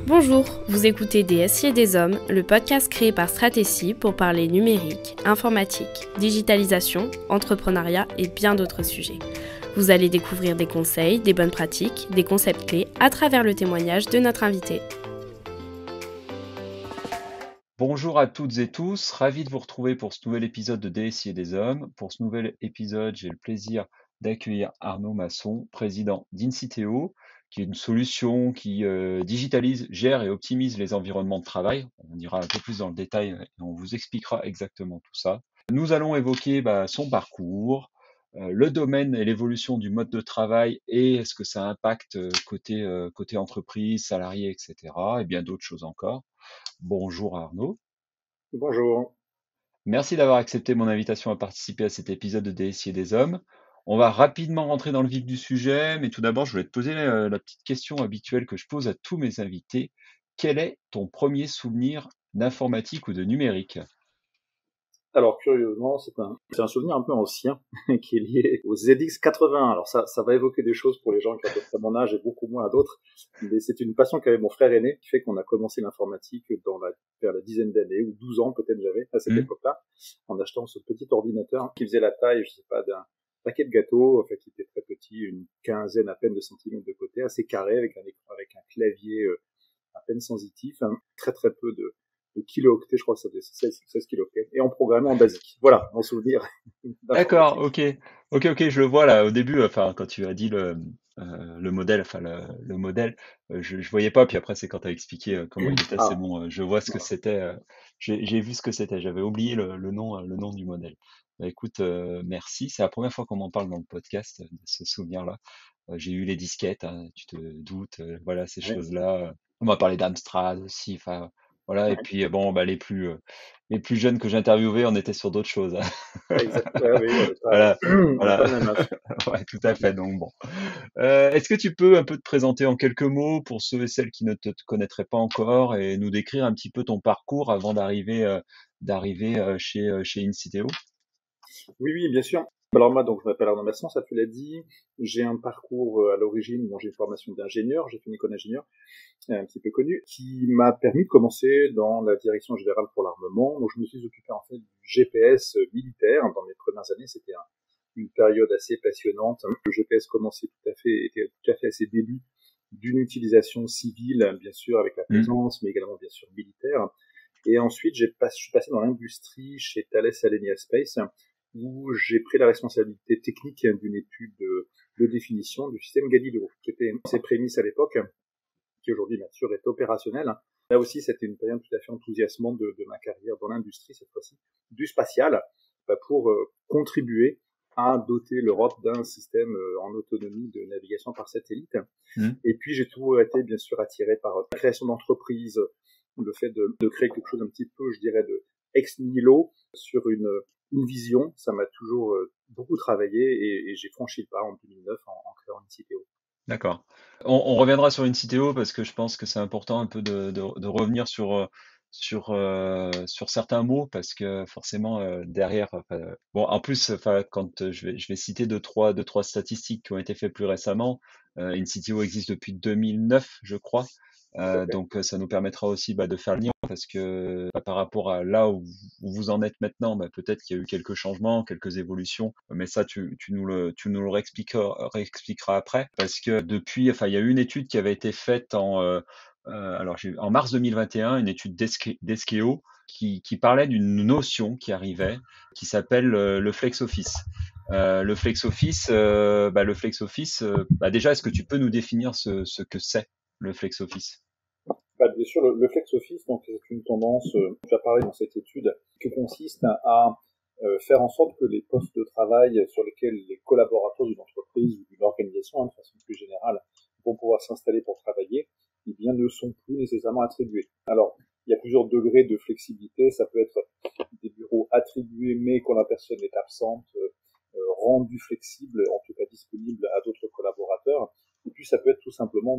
Bonjour, vous écoutez Des SI et des Hommes, le podcast créé par Stratégie pour parler numérique, informatique, digitalisation, entrepreneuriat et bien d'autres sujets. Vous allez découvrir des conseils, des bonnes pratiques, des concepts clés à travers le témoignage de notre invité. Bonjour à toutes et tous, ravi de vous retrouver pour ce nouvel épisode de DSI et des Hommes. Pour ce nouvel épisode, j'ai le plaisir d'accueillir Arnaud Masson, président d'Inciteo, qui est une solution qui digitalise, gère et optimise les environnements de travail. On ira un peu plus dans le détail et on vous expliquera exactement tout ça. Nous allons évoquer son parcours, le domaine et l'évolution du mode de travail et est-ce que ça impacte côté entreprise, salariés, etc. et bien d'autres choses encore. Bonjour Arnaud. Bonjour. Merci d'avoir accepté mon invitation à participer à cet épisode de DSI et des Hommes. On va rapidement rentrer dans le vif du sujet, mais tout d'abord, je voulais te poser la petite question habituelle que je pose à tous mes invités. Quel est ton premier souvenir d'informatique ou de numérique? Alors curieusement, c'est un souvenir un peu ancien qui est lié aux ZX80. Alors ça va évoquer des choses pour les gens qui ont à peu près mon âge et beaucoup moins à d'autres. Mais c'est une passion qu'avait mon frère aîné qui fait qu'on a commencé l'informatique vers la dizaine d'années ou 12 ans peut-être j'avais à cette époque-là, en achetant ce petit ordinateur qui faisait la taille, je sais pas, d'un paquet de gâteaux, enfin qui était très petit, une quinzaine à peine de centimètres de côté, assez carré avec un écran, avec un clavier à peine sensitif, hein, très très peu de kilo-octets, je crois que ça faisait 16 kilo-octets, et on programmait en basique. Voilà, mon souvenir D'accord, d'informatique. ok, je le vois là au début, enfin quand tu as dit le modèle, enfin le modèle, je voyais pas, puis après c'est quand tu as expliqué comment il était, c'est Ah, bon, je vois ce que voilà. c'était, j'ai vu ce que c'était, j'avais oublié le nom du modèle. Bah, écoute, merci, c'est la première fois qu'on m'en parle dans le podcast, de ce souvenir-là. J'ai eu les disquettes, hein, tu te doutes, voilà ces Ouais, choses-là. On m'a parlé d'Amstrad aussi, enfin voilà, et ouais, puis bon, les plus jeunes que j'ai interviewés, on était sur d'autres choses, hein. exact. Ouais, oui, Voilà, on n'a pas voilà, le même âge. ouais, tout à fait. Donc bon. Est-ce que tu peux un peu te présenter en quelques mots pour ceux et celles qui ne te connaîtraient pas encore et nous décrire un petit peu ton parcours avant d'arriver chez Inciteo? Oui, oui, bien sûr. Alors moi, donc, je m'appelle Arnaud Masson, ça tu l'as dit. J'ai un parcours à l'origine, j'ai une formation d'ingénieur, j'ai fait une école d'ingénieur, un petit peu connue, qui m'a permis de commencer dans la direction générale pour l'armement. Donc je me suis occupé en fait du GPS militaire. Dans mes premières années, c'était une période assez passionnante. Le GPS était tout à fait à ses débuts d'une utilisation civile, bien sûr, avec la Hmm. plaisance, mais également, bien sûr, militaire. Et ensuite, je suis passé dans l'industrie chez Thales Alenia Space, où j'ai pris la responsabilité technique d'une étude de définition du système Galileo, qui était ses prémices à l'époque, qui aujourd'hui, bien sûr, est opérationnel. Là aussi, c'était une période tout à fait enthousiasmante de ma carrière dans l'industrie, cette fois-ci, du spatial, pour contribuer à doter l'Europe d'un système en autonomie de navigation par satellite. Hmm. Et puis, j'ai toujours été, bien sûr, attiré par la création d'entreprises, le fait de créer quelque chose un petit peu, je dirais, de ex nihilo sur une vision. Ça m'a toujours beaucoup travaillé et j'ai franchi le pas en 2009 en créant une CTO. D'accord. On reviendra sur Inciteo parce que je pense que c'est important un peu de revenir sur certains mots parce que forcément derrière, enfin, bon, en plus, enfin, quand je vais citer deux, trois statistiques qui ont été faites plus récemment, Inciteo existe depuis 2009, je crois. Tout à fait. Donc ça nous permettra aussi de faire le lien parce que par rapport à là où vous en êtes maintenant, peut-être qu'il y a eu quelques changements, quelques évolutions, mais ça tu nous le réexpliqueras après parce que depuis, enfin il y a eu une étude qui avait été faite en mars 2021, une étude d'Eskeo qui parlait d'une notion qui arrivait qui s'appelle le flex office. Le flex office, déjà, est-ce que tu peux nous définir ce que c'est le flex office? Bien sûr, le flex office, donc c'est une tendance, tu as parlé dans cette étude, qui consiste à faire en sorte que les postes de travail sur lesquels les collaborateurs d'une entreprise ou d'une organisation, de façon plus générale, vont pouvoir s'installer pour travailler, eh bien, ne sont plus nécessairement attribués. Alors, il y a plusieurs degrés de flexibilité. Ça peut être des bureaux attribués, mais quand la personne est absente, rendus flexibles, en tout cas disponibles à d'autres collaborateurs. Et puis, ça peut être tout simplement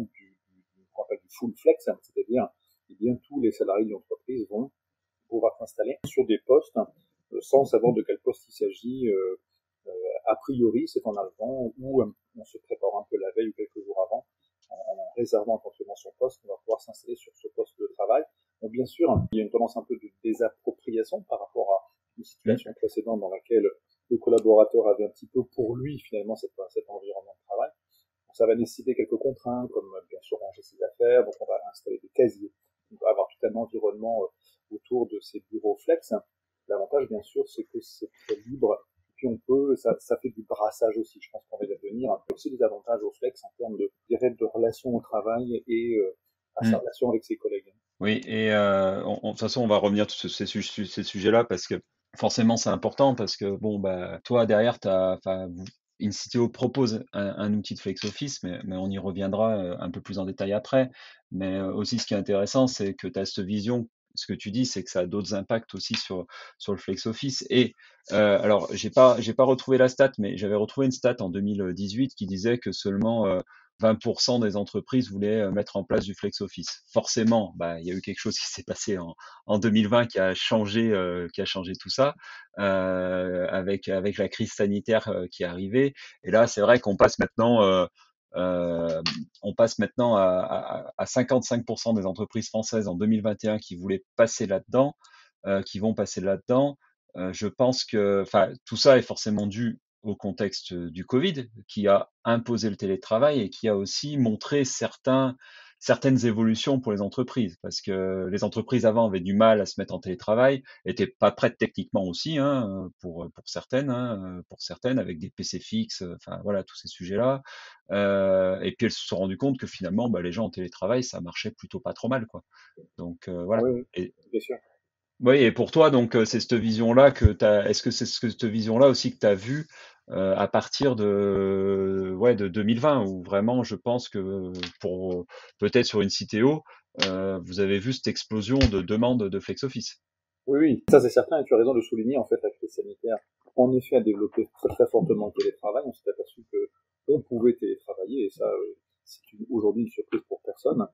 qu'on appelle du full flex, hein, c'est-à-dire eh bien tous les salariés de l'entreprise vont pouvoir s'installer sur des postes sans savoir de quel poste il s'agit. A priori, c'est en avant ou on se prépare un peu la veille ou quelques jours avant en réservant éventuellement son poste, on va pouvoir s'installer sur ce poste de travail. Donc bien sûr, il y a une tendance un peu de désappropriation par rapport à une situation précédente dans laquelle le collaborateur avait un petit peu pour lui finalement cet environnement de travail. Donc ça va nécessiter quelques contraintes, comme bien sûr ranger ses affaires, donc on va installer des casiers, on va avoir tout un environnement autour de ces bureaux flex. L'avantage bien sûr c'est que c'est très libre, puis ça fait du brassage aussi, je pense qu'on va y revenir. Il y a aussi des avantages au flex en termes de relations au travail et à sa relation avec ses collègues. Oui, et de toute façon, on va revenir sur ces sujets-là parce que forcément, c'est important parce que bon, bah, toi derrière, InCiteo propose un outil de flex office, mais on y reviendra un peu plus en détail après. Mais aussi, ce qui est intéressant, c'est que tu as cette vision. Ce que tu dis, c'est que ça a d'autres impacts aussi sur le flex office. Et alors, j'ai pas retrouvé la stat, mais j'avais retrouvé une stat en 2018 qui disait que seulement 20% des entreprises voulaient mettre en place du flex office. Forcément, bah, il y a eu quelque chose qui s'est passé en 2020 qui a changé tout ça avec la crise sanitaire qui est arrivée. Et là, c'est vrai qu'on passe maintenant à 55% des entreprises françaises en 2021 qui voulaient passer là-dedans, qui vont passer là-dedans. Je pense que, enfin, tout ça est forcément dû au contexte du Covid, qui a imposé le télétravail et qui a aussi montré certaines évolutions pour les entreprises, parce que les entreprises avant avaient du mal à se mettre en télétravail, étaient pas prêtes techniquement aussi, hein, pour certaines, avec des PC fixes, enfin voilà tous ces sujets-là. Et puis elles se sont rendues compte que finalement, bah, les gens en télétravail, ça marchait plutôt pas trop mal, quoi. Donc voilà. Oui, oui, Et, bien sûr. oui, et pour toi, donc, c'est cette vision-là que t'as. Est-ce que c'est cette vision-là aussi que tu as vue à partir de 2020, où vraiment, je pense que pour peut-être sur une CTO, vous avez vu cette explosion de demandes de flex office. Oui, oui, ça c'est certain, et tu as raison de souligner, en fait, la crise sanitaire, en effet, a développé très très fortement le télétravail. On s'est aperçu que on pouvait télétravailler, et ça, aujourd'hui une surprise pour personne.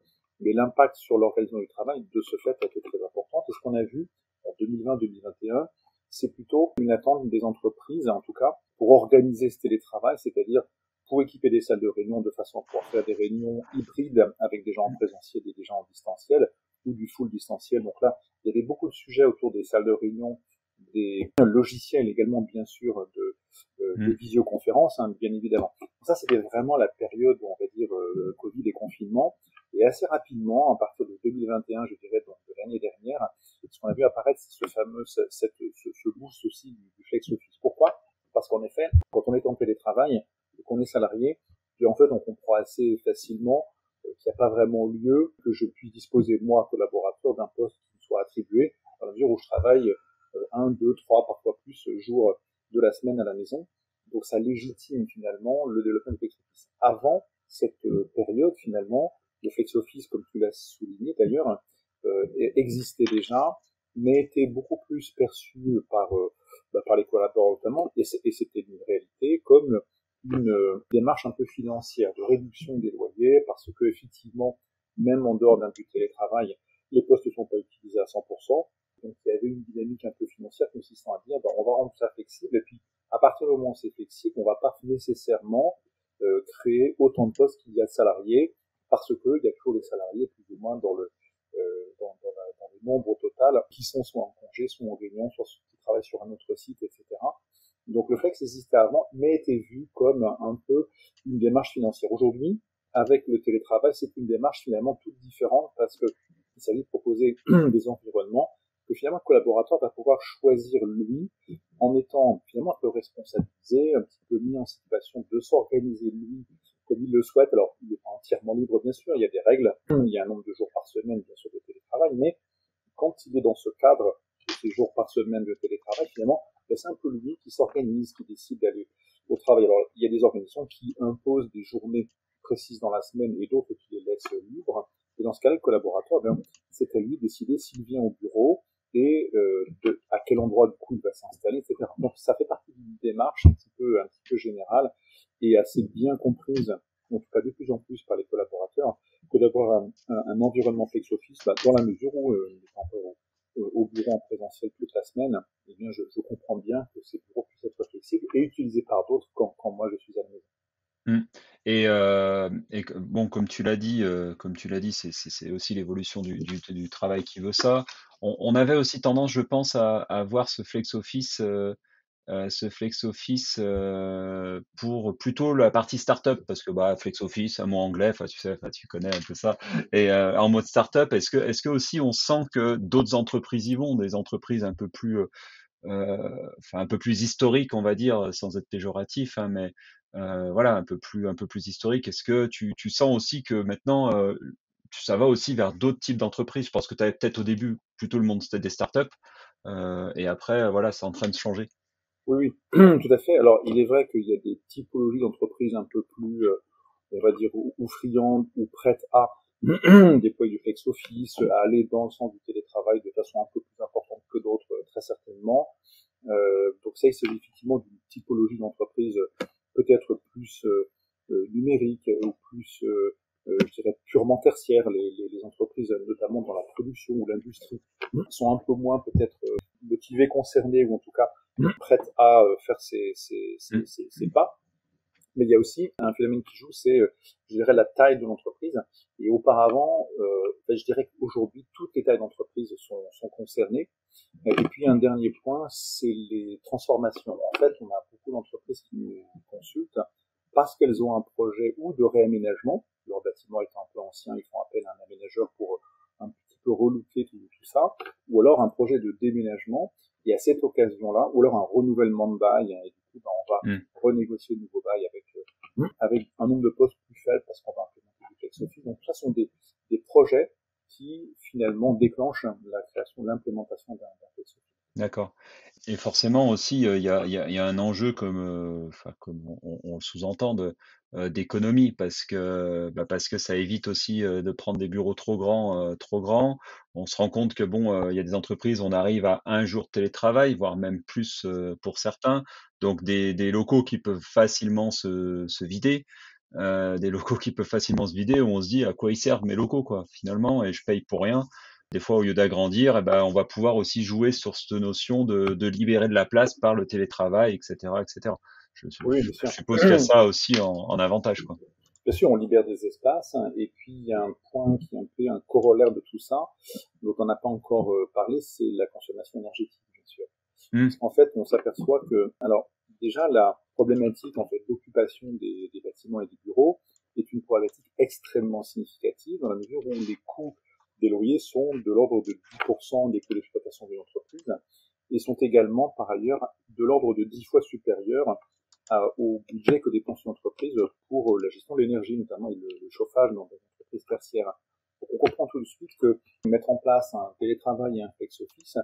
Mais l'impact sur l'organisation du travail, de ce fait, a été très important. Et ce qu'on a vu en 2020-2021, c'est plutôt une attente des entreprises, en tout cas, pour organiser ce télétravail, c'est-à-dire pour équiper des salles de réunion de façon à pouvoir faire des réunions hybrides avec des gens en présentiel et des gens en distanciel, ou du full distanciel. Donc là, il y avait beaucoup de sujets autour des salles de réunion, des logiciels également, bien sûr, de visioconférence, hein, bien évidemment. Ça, c'était vraiment la période, on va dire, Covid et confinement. Et assez rapidement, à partir de 2021, je dirais, donc de l'année dernière, ce qu'on a vu apparaître, c'est ce boost aussi du flex office. Pourquoi? Parce qu'en effet, quand on est en télétravail et qu'on est salarié, puis en fait, on comprend assez facilement qu'il n'y a pas vraiment lieu que je puisse disposer, moi, collaborateur, d'un poste qui me soit attribué, dans la mesure où je travaille 1, 2, 3, parfois plus jours de la semaine à la maison. Donc ça légitime finalement le développement du flex office. Avant cette période, finalement, le flex office, comme tu l'as souligné d'ailleurs, existait déjà, mais était beaucoup plus perçu par les collaborateurs notamment, et c'était une réalité comme une démarche un peu financière de réduction des loyers, parce que effectivement, même en dehors d'un but de télétravail, les postes ne sont pas utilisés à 100%. Donc il y avait une dynamique un peu financière consistant à dire, on va rendre ça flexible, et puis à partir du moment où c'est flexible, on ne va pas nécessairement créer autant de postes qu'il y a de salariés, parce qu'il y a toujours des salariés plus ou moins dans le nombre total qui sont soit en congé, soit en réunion, soit qui travaillent sur un autre site, etc. Donc le flex existait avant, mais était vu comme un peu une démarche financière. Aujourd'hui, avec le télétravail, c'est une démarche finalement toute différente, parce qu'il s'agit de proposer des environnements que finalement le collaborateur va pouvoir choisir lui, en étant finalement un peu responsabilisé, un petit peu mis en situation de s'organiser lui comme il le souhaite. Alors, il n'est pas entièrement libre, bien sûr, il y a des règles, il y a un nombre de jours par semaine, bien sûr, de télétravail, mais quand il est dans ce cadre de ces jours par semaine de télétravail, finalement, c'est un peu lui qui s'organise, qui décide d'aller au travail. Alors, il y a des organisations qui imposent des journées précises dans la semaine et d'autres qui les laissent libres. Et dans ce cas-là, le collaborateur, c'est à lui de décider s'il vient au bureau et à quel endroit du coup il va s'installer, etc. Donc ça fait partie d'une démarche un petit peu générale et assez bien comprise, en tout cas de plus en plus par les collaborateurs, que d'avoir un environnement flex office, dans la mesure où il est encore au bureau en présentiel toute la semaine, eh bien je comprends bien que ces bureaux puissent être flexibles et utilisés par d'autres quand moi je suis à la maison. Bon, comme tu l'as dit, c'est aussi l'évolution du travail qui veut ça. On avait aussi tendance, je pense, à voir ce flex office pour plutôt la partie startup, parce que bah, flex office, un mot anglais, enfin tu sais, enfin, tu connais un peu ça. En mode startup, est-ce que aussi on sent que d'autres entreprises y vont, des entreprises un peu plus enfin un peu plus historique, on va dire, sans être péjoratif, hein, mais voilà, un peu plus historique. Est-ce que tu sens aussi que maintenant, ça va aussi vers d'autres types d'entreprises? Je pense que tu avais peut-être au début plutôt le monde c'était des startups, et après, voilà, c'est en train de changer. Oui, oui, tout à fait. Alors, il est vrai qu'il y a des typologies d'entreprises un peu plus, on va dire, ou friandes, ou prêtes à déployer du flex office, à aller dans le sens du télétravail de façon un peu plus importante que d'autres, très certainement. Donc ça, il s'agit effectivement d'une typologie d'entreprise peut-être plus numérique ou plus, je dirais, purement tertiaire. Les entreprises, notamment dans la production ou l'industrie, sont un peu moins peut-être motivées, concernées, ou en tout cas prêtes à faire Mmh. ces pas. Mais il y a aussi un phénomène qui joue, c'est, je dirais, la taille de l'entreprise. Et auparavant, je dirais qu'aujourd'hui, toutes les tailles d'entreprise sont concernées. Et puis un dernier point, c'est les transformations. En fait, on a beaucoup d'entreprises qui nous consultent parce qu'elles ont un projet ou de réaménagement, leur bâtiment étant un peu ancien, ils font appel à un aménageur pour un petit peu relooker tout ça, ou alors un projet de déménagement, et à cette occasion-là, ou alors un renouvellement de bail, et du coup, on va Mmh. renégocier le nouveau bail avec un nombre de postes plus faible parce qu'on va implémenter du flex office. Donc, tout ça sont des projets qui, finalement, déclenchent la création, l'implémentation d'un flex office. D'accord. Et forcément aussi, il y a un enjeu enfin, comme on le sous-entend d'économie parce que ça évite aussi, de prendre des bureaux trop grands. On se rend compte que bon, il y a des entreprises, on arrive à un jour de télétravail, voire même plus, pour certains. Donc des locaux qui peuvent facilement se vider, des locaux qui peuvent facilement se vider, où on se dit: «À quoi ils servent mes locaux, quoi, finalement? Et je paye pour rien». Des fois, au lieu d'agrandir, eh ben, on va pouvoir aussi jouer sur cette notion de libérer de la place par le télétravail, et cetera, et cetera. Oui, bien Je sûr. suppose qu'il y a ça aussi en avantage, quoi. Bien sûr, on libère des espaces, hein, et puis il y a un point qui est un peu un corollaire de tout ça, dont on n'a pas encore parlé, c'est la consommation énergétique, bien sûr. Mmh, Parce qu'en fait, on s'aperçoit que, alors, déjà, la problématique, en fait, d'occupation des bâtiments et des bureaux est une problématique extrêmement significative, dans la mesure où les coûts des loyers sont de l'ordre de 10% des coûts d'exploitation de l'entreprise, et sont également, par ailleurs, de l'ordre de 10 fois supérieurs au budget que dépense l'entreprise pour la gestion de l'énergie, notamment, et le chauffage dans des entreprises tertiaires. Donc, on comprend tout de suite que mettre en place un télétravail et un flex office,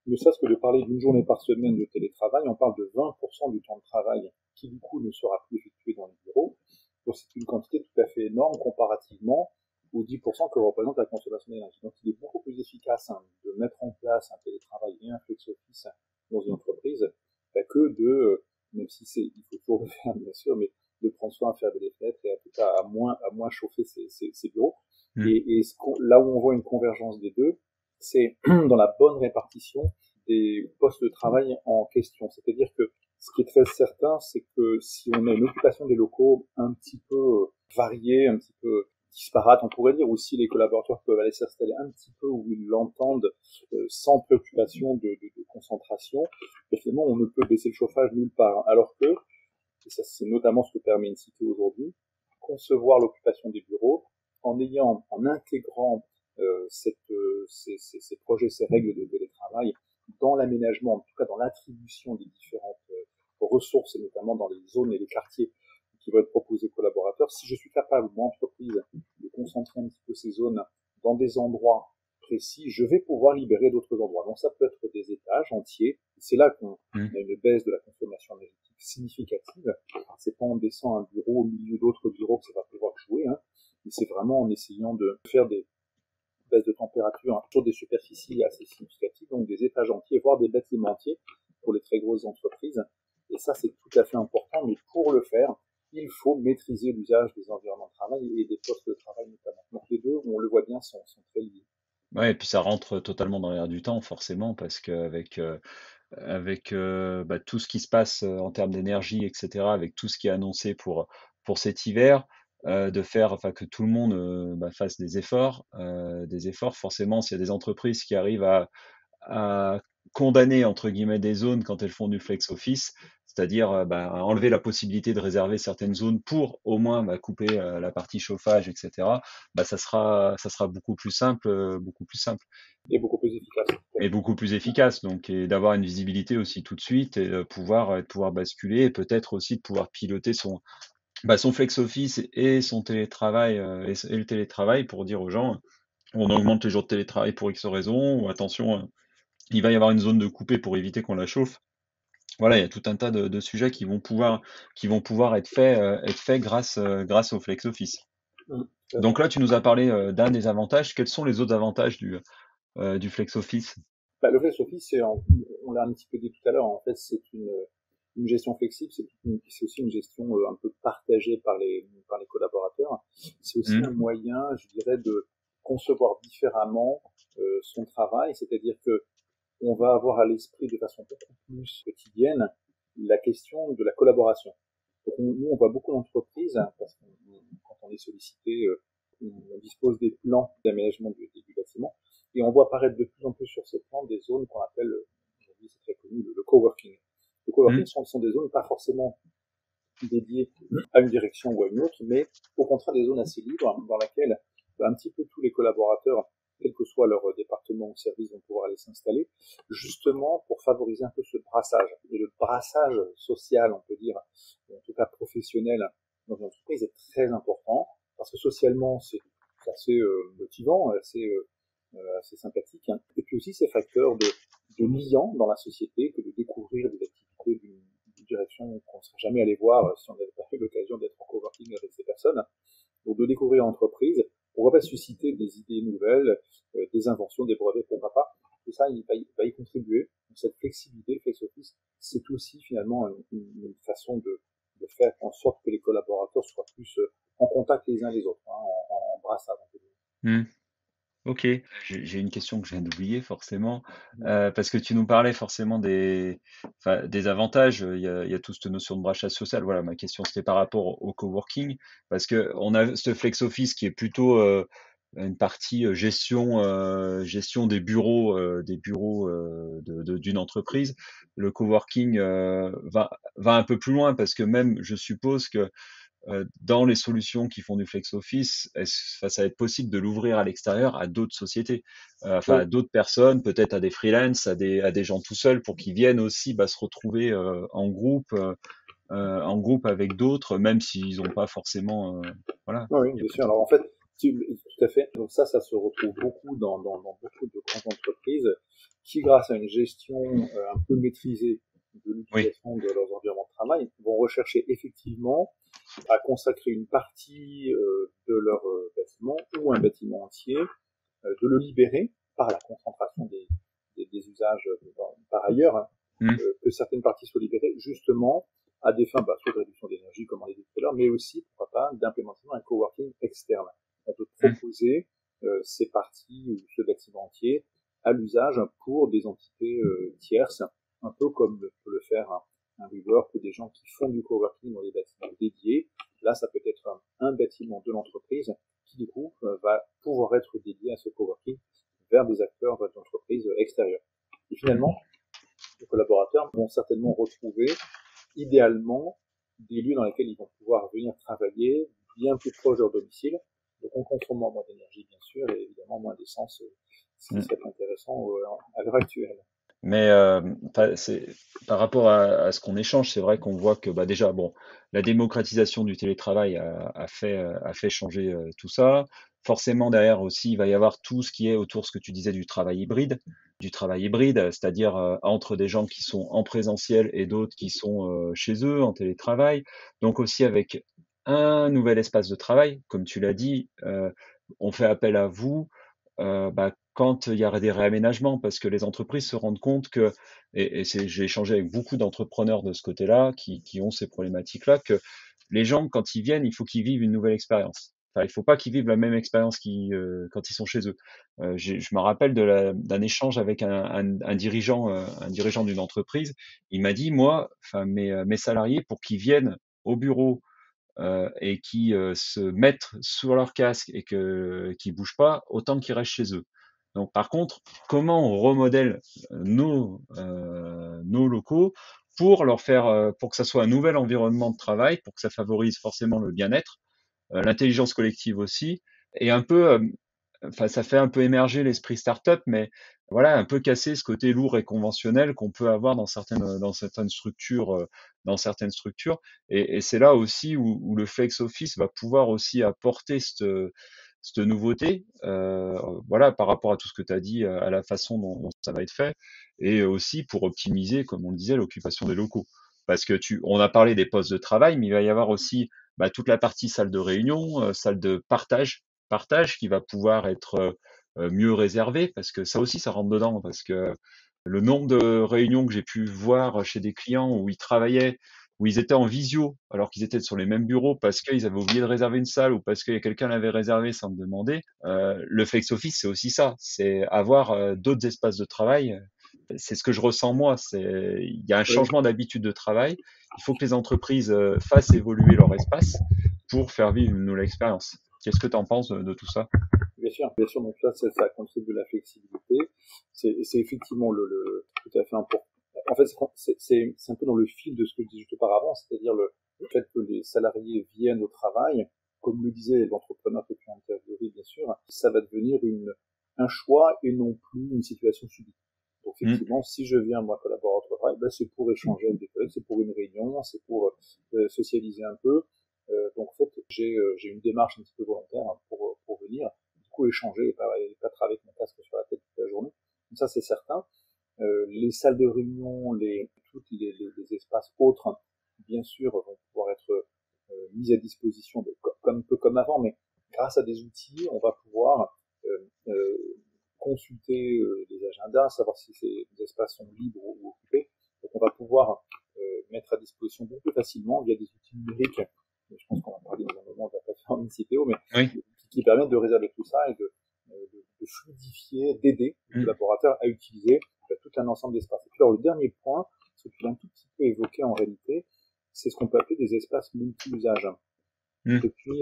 ne serait-ce que de parler d'une journée par semaine de télétravail, on parle de 20% du temps de travail qui, du coup, ne sera plus effectué dans les bureaux. Donc, c'est une quantité tout à fait énorme comparativement aux 10% que représente la consommation d'énergie. Donc, il est beaucoup plus efficace, hein, de mettre en place un télétravail et un flex office dans une entreprise, que de, même si il faut toujours le faire, bien sûr, mais de prendre soin à fermer les fenêtres et en tout cas à moins chauffer ses bureaux. mmh. Là où on voit une convergence des deux, c'est dans la bonne répartition des postes de travail en question. C'est-à-dire que ce qui est très certain, c'est que si on a une occupation des locaux un petit peu variée, un petit peu disparate, on pourrait dire, ou si les collaborateurs peuvent aller s'installer un petit peu où ils l'entendent, sans préoccupation de concentration, finalement, on ne peut baisser le chauffage nulle part. Alors que, et ça c'est notamment ce que permet une cité aujourd'hui, concevoir l'occupation des bureaux en intégrant ces projets, ces règles de télétravail dans l'aménagement, en tout cas dans l'attribution des différentes ressources, et notamment dans les zones et les quartiers qui vont être proposés aux collaborateurs. Si je suis capable, moi, entreprise, de concentrer un petit peu ces zones dans des endroits précis, je vais pouvoir libérer d'autres endroits. Donc ça peut être des étages entiers. C'est là qu'on Mmh. a une baisse de la consommation énergétique significative. C'est pas en baissant un bureau au milieu d'autres bureaux que ça va pouvoir jouer, hein. Mais c'est vraiment en essayant de faire des baisses de température, hein, sur des superficies assez significatives, donc des étages entiers, voire des bâtiments entiers pour les très grosses entreprises. Et ça, c'est tout à fait important, mais pour le faire, il faut maîtriser l'usage des environnements de travail et des postes de travail notamment. Donc les deux, on le voit bien, sont très liés. Ouais, et puis ça rentre totalement dans l'air du temps forcément parce qu'avec, avec, bah, tout ce qui se passe, en termes d'énergie et cetera, avec tout ce qui est annoncé pour cet hiver, de faire, enfin que tout le monde fasse des efforts. Forcément, s'il y a des entreprises qui arrivent à condamner entre guillemets des zones quand elles font du flex office, c'est-à-dire enlever la possibilité de réserver certaines zones pour au moins couper la partie chauffage, etc. Ça sera beaucoup plus simple Et beaucoup plus efficace. et beaucoup plus efficace. Donc, et d'avoir une visibilité aussi tout de suite et pouvoir basculer et peut-être aussi de pouvoir piloter son flex office et son télétravail et le télétravail pour dire aux gens on augmente les jours de télétravail pour X raisons ou attention il va y avoir une zone de coupée pour éviter qu'on la chauffe. Voilà, il y a tout un tas de sujets qui vont pouvoir être faits grâce au flex office. Donc là, tu nous as parlé d'un des avantages. Quels sont les autres avantages du flex office? Le flex office, on l'a un petit peu dit tout à l'heure, en fait, c'est une gestion flexible, c'est aussi une gestion un peu partagée par les collaborateurs. C'est aussi un moyen, je dirais, de concevoir différemment son travail, c'est-à-dire que on va avoir à l'esprit de façon beaucoup plus quotidienne la question de la collaboration. Donc nous, on voit beaucoup d'entreprises, parce que quand on est sollicité, on dispose des plans d'aménagement du bâtiment, et on voit apparaître de plus en plus sur ces plans des zones qu'on appelle, aujourd'hui c'est très connu, le coworking. Le coworking sont des zones pas forcément dédiées à une direction ou à une autre, mais au contraire des zones assez libres dans lesquelles un petit peu tous les collaborateurs, quel que soit leur département ou service, vont pouvoir aller s'installer, justement pour favoriser un peu ce brassage. Et le brassage social, on peut dire, en tout cas professionnel, dans une entreprise est très important, parce que socialement, c'est assez motivant, assez sympathique, hein. Et puis aussi, c'est facteur de liant dans la société que de découvrir des activités d'une direction qu'on ne serait jamais allé voir si on n'avait pas eu l'occasion d'être en coworking avec ces personnes. Donc de découvrir l'entreprise, pourquoi pas susciter des idées nouvelles, des inventions, des brevets, pourquoi pas. Tout ça, il va y contribuer. Donc cette flexibilité, flex office, c'est aussi finalement une façon de faire en sorte que les collaborateurs soient plus en contact les uns les autres, hein, en brassage. Ok, j'ai une question que je viens d'oublier forcément, parce que tu nous parlais forcément des avantages. Il y a toute cette notion de brassage social. Voilà, ma question c'était par rapport au coworking, parce que on a ce flex office qui est plutôt une partie gestion des bureaux d'une entreprise. Le coworking va un peu plus loin parce que même je suppose que dans les solutions qui font du flex office, ça va être possible de l'ouvrir à l'extérieur à d'autres sociétés, à d'autres personnes, peut-être à des freelances, à des gens tout seuls pour qu'ils viennent aussi se retrouver en groupe avec d'autres, même s'ils n'ont pas forcément, voilà. Oui, bien sûr. Alors en fait, tout à fait. Donc ça se retrouve beaucoup dans beaucoup de grandes entreprises qui, grâce à une gestion un peu maîtrisée de l'utilisation de leurs environnements de travail, vont rechercher effectivement à consacrer une partie de leur bâtiment ou un bâtiment entier, de le libérer par la concentration des usages par ailleurs, hein, que certaines parties soient libérées justement à des fins soit de réduction d'énergie, comme on l'a dit tout à l'heure, mais aussi, pourquoi pas, d'implémentation d'un coworking externe. On peut proposer ces parties ou ce bâtiment entier à l'usage pour des entités tierces, un peu comme peut le faire un WeWork ou des gens qui font du coworking dans des bâtiments dédiés. Là, ça peut être un bâtiment de l'entreprise qui, du coup, va pouvoir être dédié à ce coworking vers des acteurs d'entreprise extérieures. Et finalement, les collaborateurs vont certainement retrouver idéalement des lieux dans lesquels ils vont pouvoir venir travailler bien plus proche de leur domicile, donc en consommant moins d'énergie bien sûr et évidemment moins d'essence, ce qui serait intéressant à l'heure actuelle. Mais par rapport à ce qu'on échange, c'est vrai qu'on voit que déjà, bon, la démocratisation du télétravail a fait changer tout ça. Forcément, derrière aussi, il va y avoir tout ce qui est autour de ce que tu disais du travail hybride, c'est-à-dire entre des gens qui sont en présentiel et d'autres qui sont chez eux en télétravail. Donc aussi avec un nouvel espace de travail, comme tu l'as dit, on fait appel à vous quand il y aura des réaménagements, parce que les entreprises se rendent compte que, j'ai échangé avec beaucoup d'entrepreneurs de ce côté-là qui ont ces problématiques-là, que les gens, quand ils viennent, il faut qu'ils vivent une nouvelle expérience. Enfin, il faut pas qu'ils vivent la même expérience quand ils sont chez eux. Je me rappelle d'un échange avec un dirigeant d'une entreprise. Il m'a dit, moi, enfin mes salariés, pour qu'ils viennent au bureau et qui se mettent sur leur casque et qui bougent pas, autant qu'ils restent chez eux. Donc par contre, comment on remodèle nos locaux pour leur faire pour que ça soit un nouvel environnement de travail, pour que ça favorise forcément le bien-être, l'intelligence collective aussi, et un peu enfin, ça fait un peu émerger l'esprit startup, mais voilà, un peu casser ce côté lourd et conventionnel qu'on peut avoir dans certaines structures. Et c'est là aussi où le flex office va pouvoir aussi apporter cette nouveauté, voilà, par rapport à tout ce que tu as dit, à la façon dont ça va être fait, et aussi pour optimiser, comme on le disait, l'occupation des locaux. Parce que on a parlé des postes de travail, mais il va y avoir aussi toute la partie salle de réunion, salle de partage qui va pouvoir être mieux réservé, parce que ça aussi, ça rentre dedans, parce que le nombre de réunions que j'ai pu voir chez des clients où ils travaillaient, où ils étaient en visio, alors qu'ils étaient sur les mêmes bureaux parce qu'ils avaient oublié de réserver une salle ou parce que quelqu'un l'avait réservé sans me demander. Le flex office, c'est aussi ça, c'est avoir d'autres espaces de travail. C'est ce que je ressens moi. Il y a un Oui, changement d'habitude de travail. Il faut que les entreprises fassent évoluer leur espace pour faire vivre une nouvelle expérience. Qu'est-ce que tu en penses de tout ça? bien sûr, bien sûr. Donc là, ça contribue de la flexibilité. C'est effectivement tout à fait important. En fait, c'est un peu dans le fil de ce que je disais juste auparavant, c'est-à-dire le fait que les salariés viennent au travail, comme le disait l'entrepreneur que tu as interviewé, bien sûr, ça va devenir un choix et non plus une situation subie. Donc effectivement, si je viens moi collaborer au travail, ben, c'est pour échanger avec des collègues, c'est pour une réunion, c'est pour socialiser un peu. Donc en fait, j'ai une démarche un petit peu volontaire pour venir, du coup échanger et pas travailler avec mon casque sur la tête toute la journée. Donc ça c'est certain. Les salles de réunion, tous les espaces autres, bien sûr, vont pouvoir être mis à disposition un peu comme avant, mais grâce à des outils, on va pouvoir consulter les agendas, savoir si ces espaces sont libres ou occupés. Donc on va pouvoir mettre à disposition beaucoup plus facilement via des outils numériques. Je pense qu'on va parler dans un moment de la plateforme INCITEO, mais Oui. qui permettent de réserver tout ça et de fluidifier, d'aider les collaborateurs à utiliser tout un ensemble d'espaces. Et puis alors le dernier point, ce que tu l'as un tout petit peu évoqué en réalité, c'est ce qu'on peut appeler des espaces multi-usages. Depuis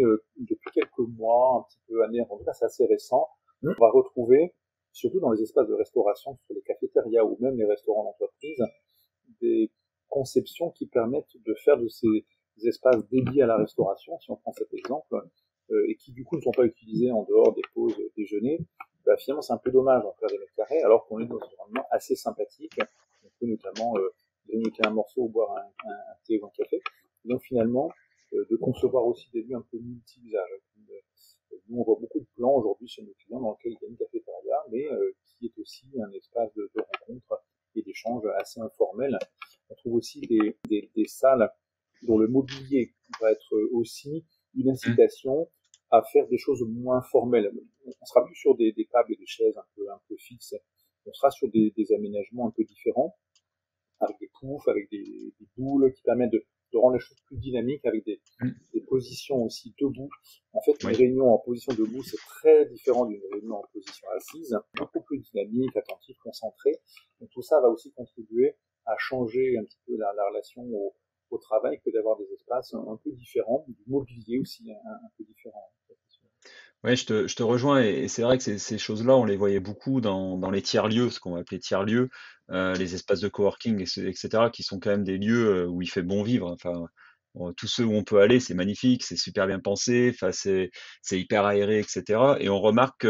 quelques mois, un petit peu années, en tout cas c'est assez récent, on va retrouver, surtout dans les espaces de restauration, sur les cafétérias ou même les restaurants d'entreprise, des conceptions qui permettent de faire de ces espaces dédiés à la restauration, si on prend cet exemple, et qui du coup ne sont pas utilisés en dehors des pauses déjeuner. Finalement c'est un peu dommage d'en faire des mètres carrés alors qu'on est dans un environnement assez sympathique. On peut notamment grignoter un morceau ou boire un thé ou un café. Et donc finalement de concevoir aussi des lieux un peu multi-usages. Nous on voit beaucoup de plans aujourd'hui chez nos clients dans lesquels il y a une cafétéria, mais qui est aussi un espace de rencontre et d'échange assez informel. On trouve aussi des salles dont le mobilier va être aussi une incitation à faire des choses moins formelles. On sera plus sur des tables et des chaises un peu fixes. On sera sur des aménagements un peu différents, avec des poufs, avec des boules qui permettent de rendre les choses plus dynamiques, avec des positions aussi debout. En fait, une réunion en position debout, c'est très différent d'une réunion en position assise, beaucoup plus dynamique, attentive, concentrée. Donc tout ça va aussi contribuer à changer un petit peu la relation au travail que d'avoir des espaces un peu différents, du mobilier aussi un peu différent. Ouais, je te rejoins, et c'est vrai que ces choses-là, on les voyait beaucoup dans les tiers-lieux, ce qu'on va appeler tiers-lieux, les espaces de coworking, etc., qui sont quand même des lieux où il fait bon vivre. Enfin, tous ceux où on peut aller, c'est magnifique, c'est super bien pensé, enfin, c'est hyper aéré, etc. Et on remarque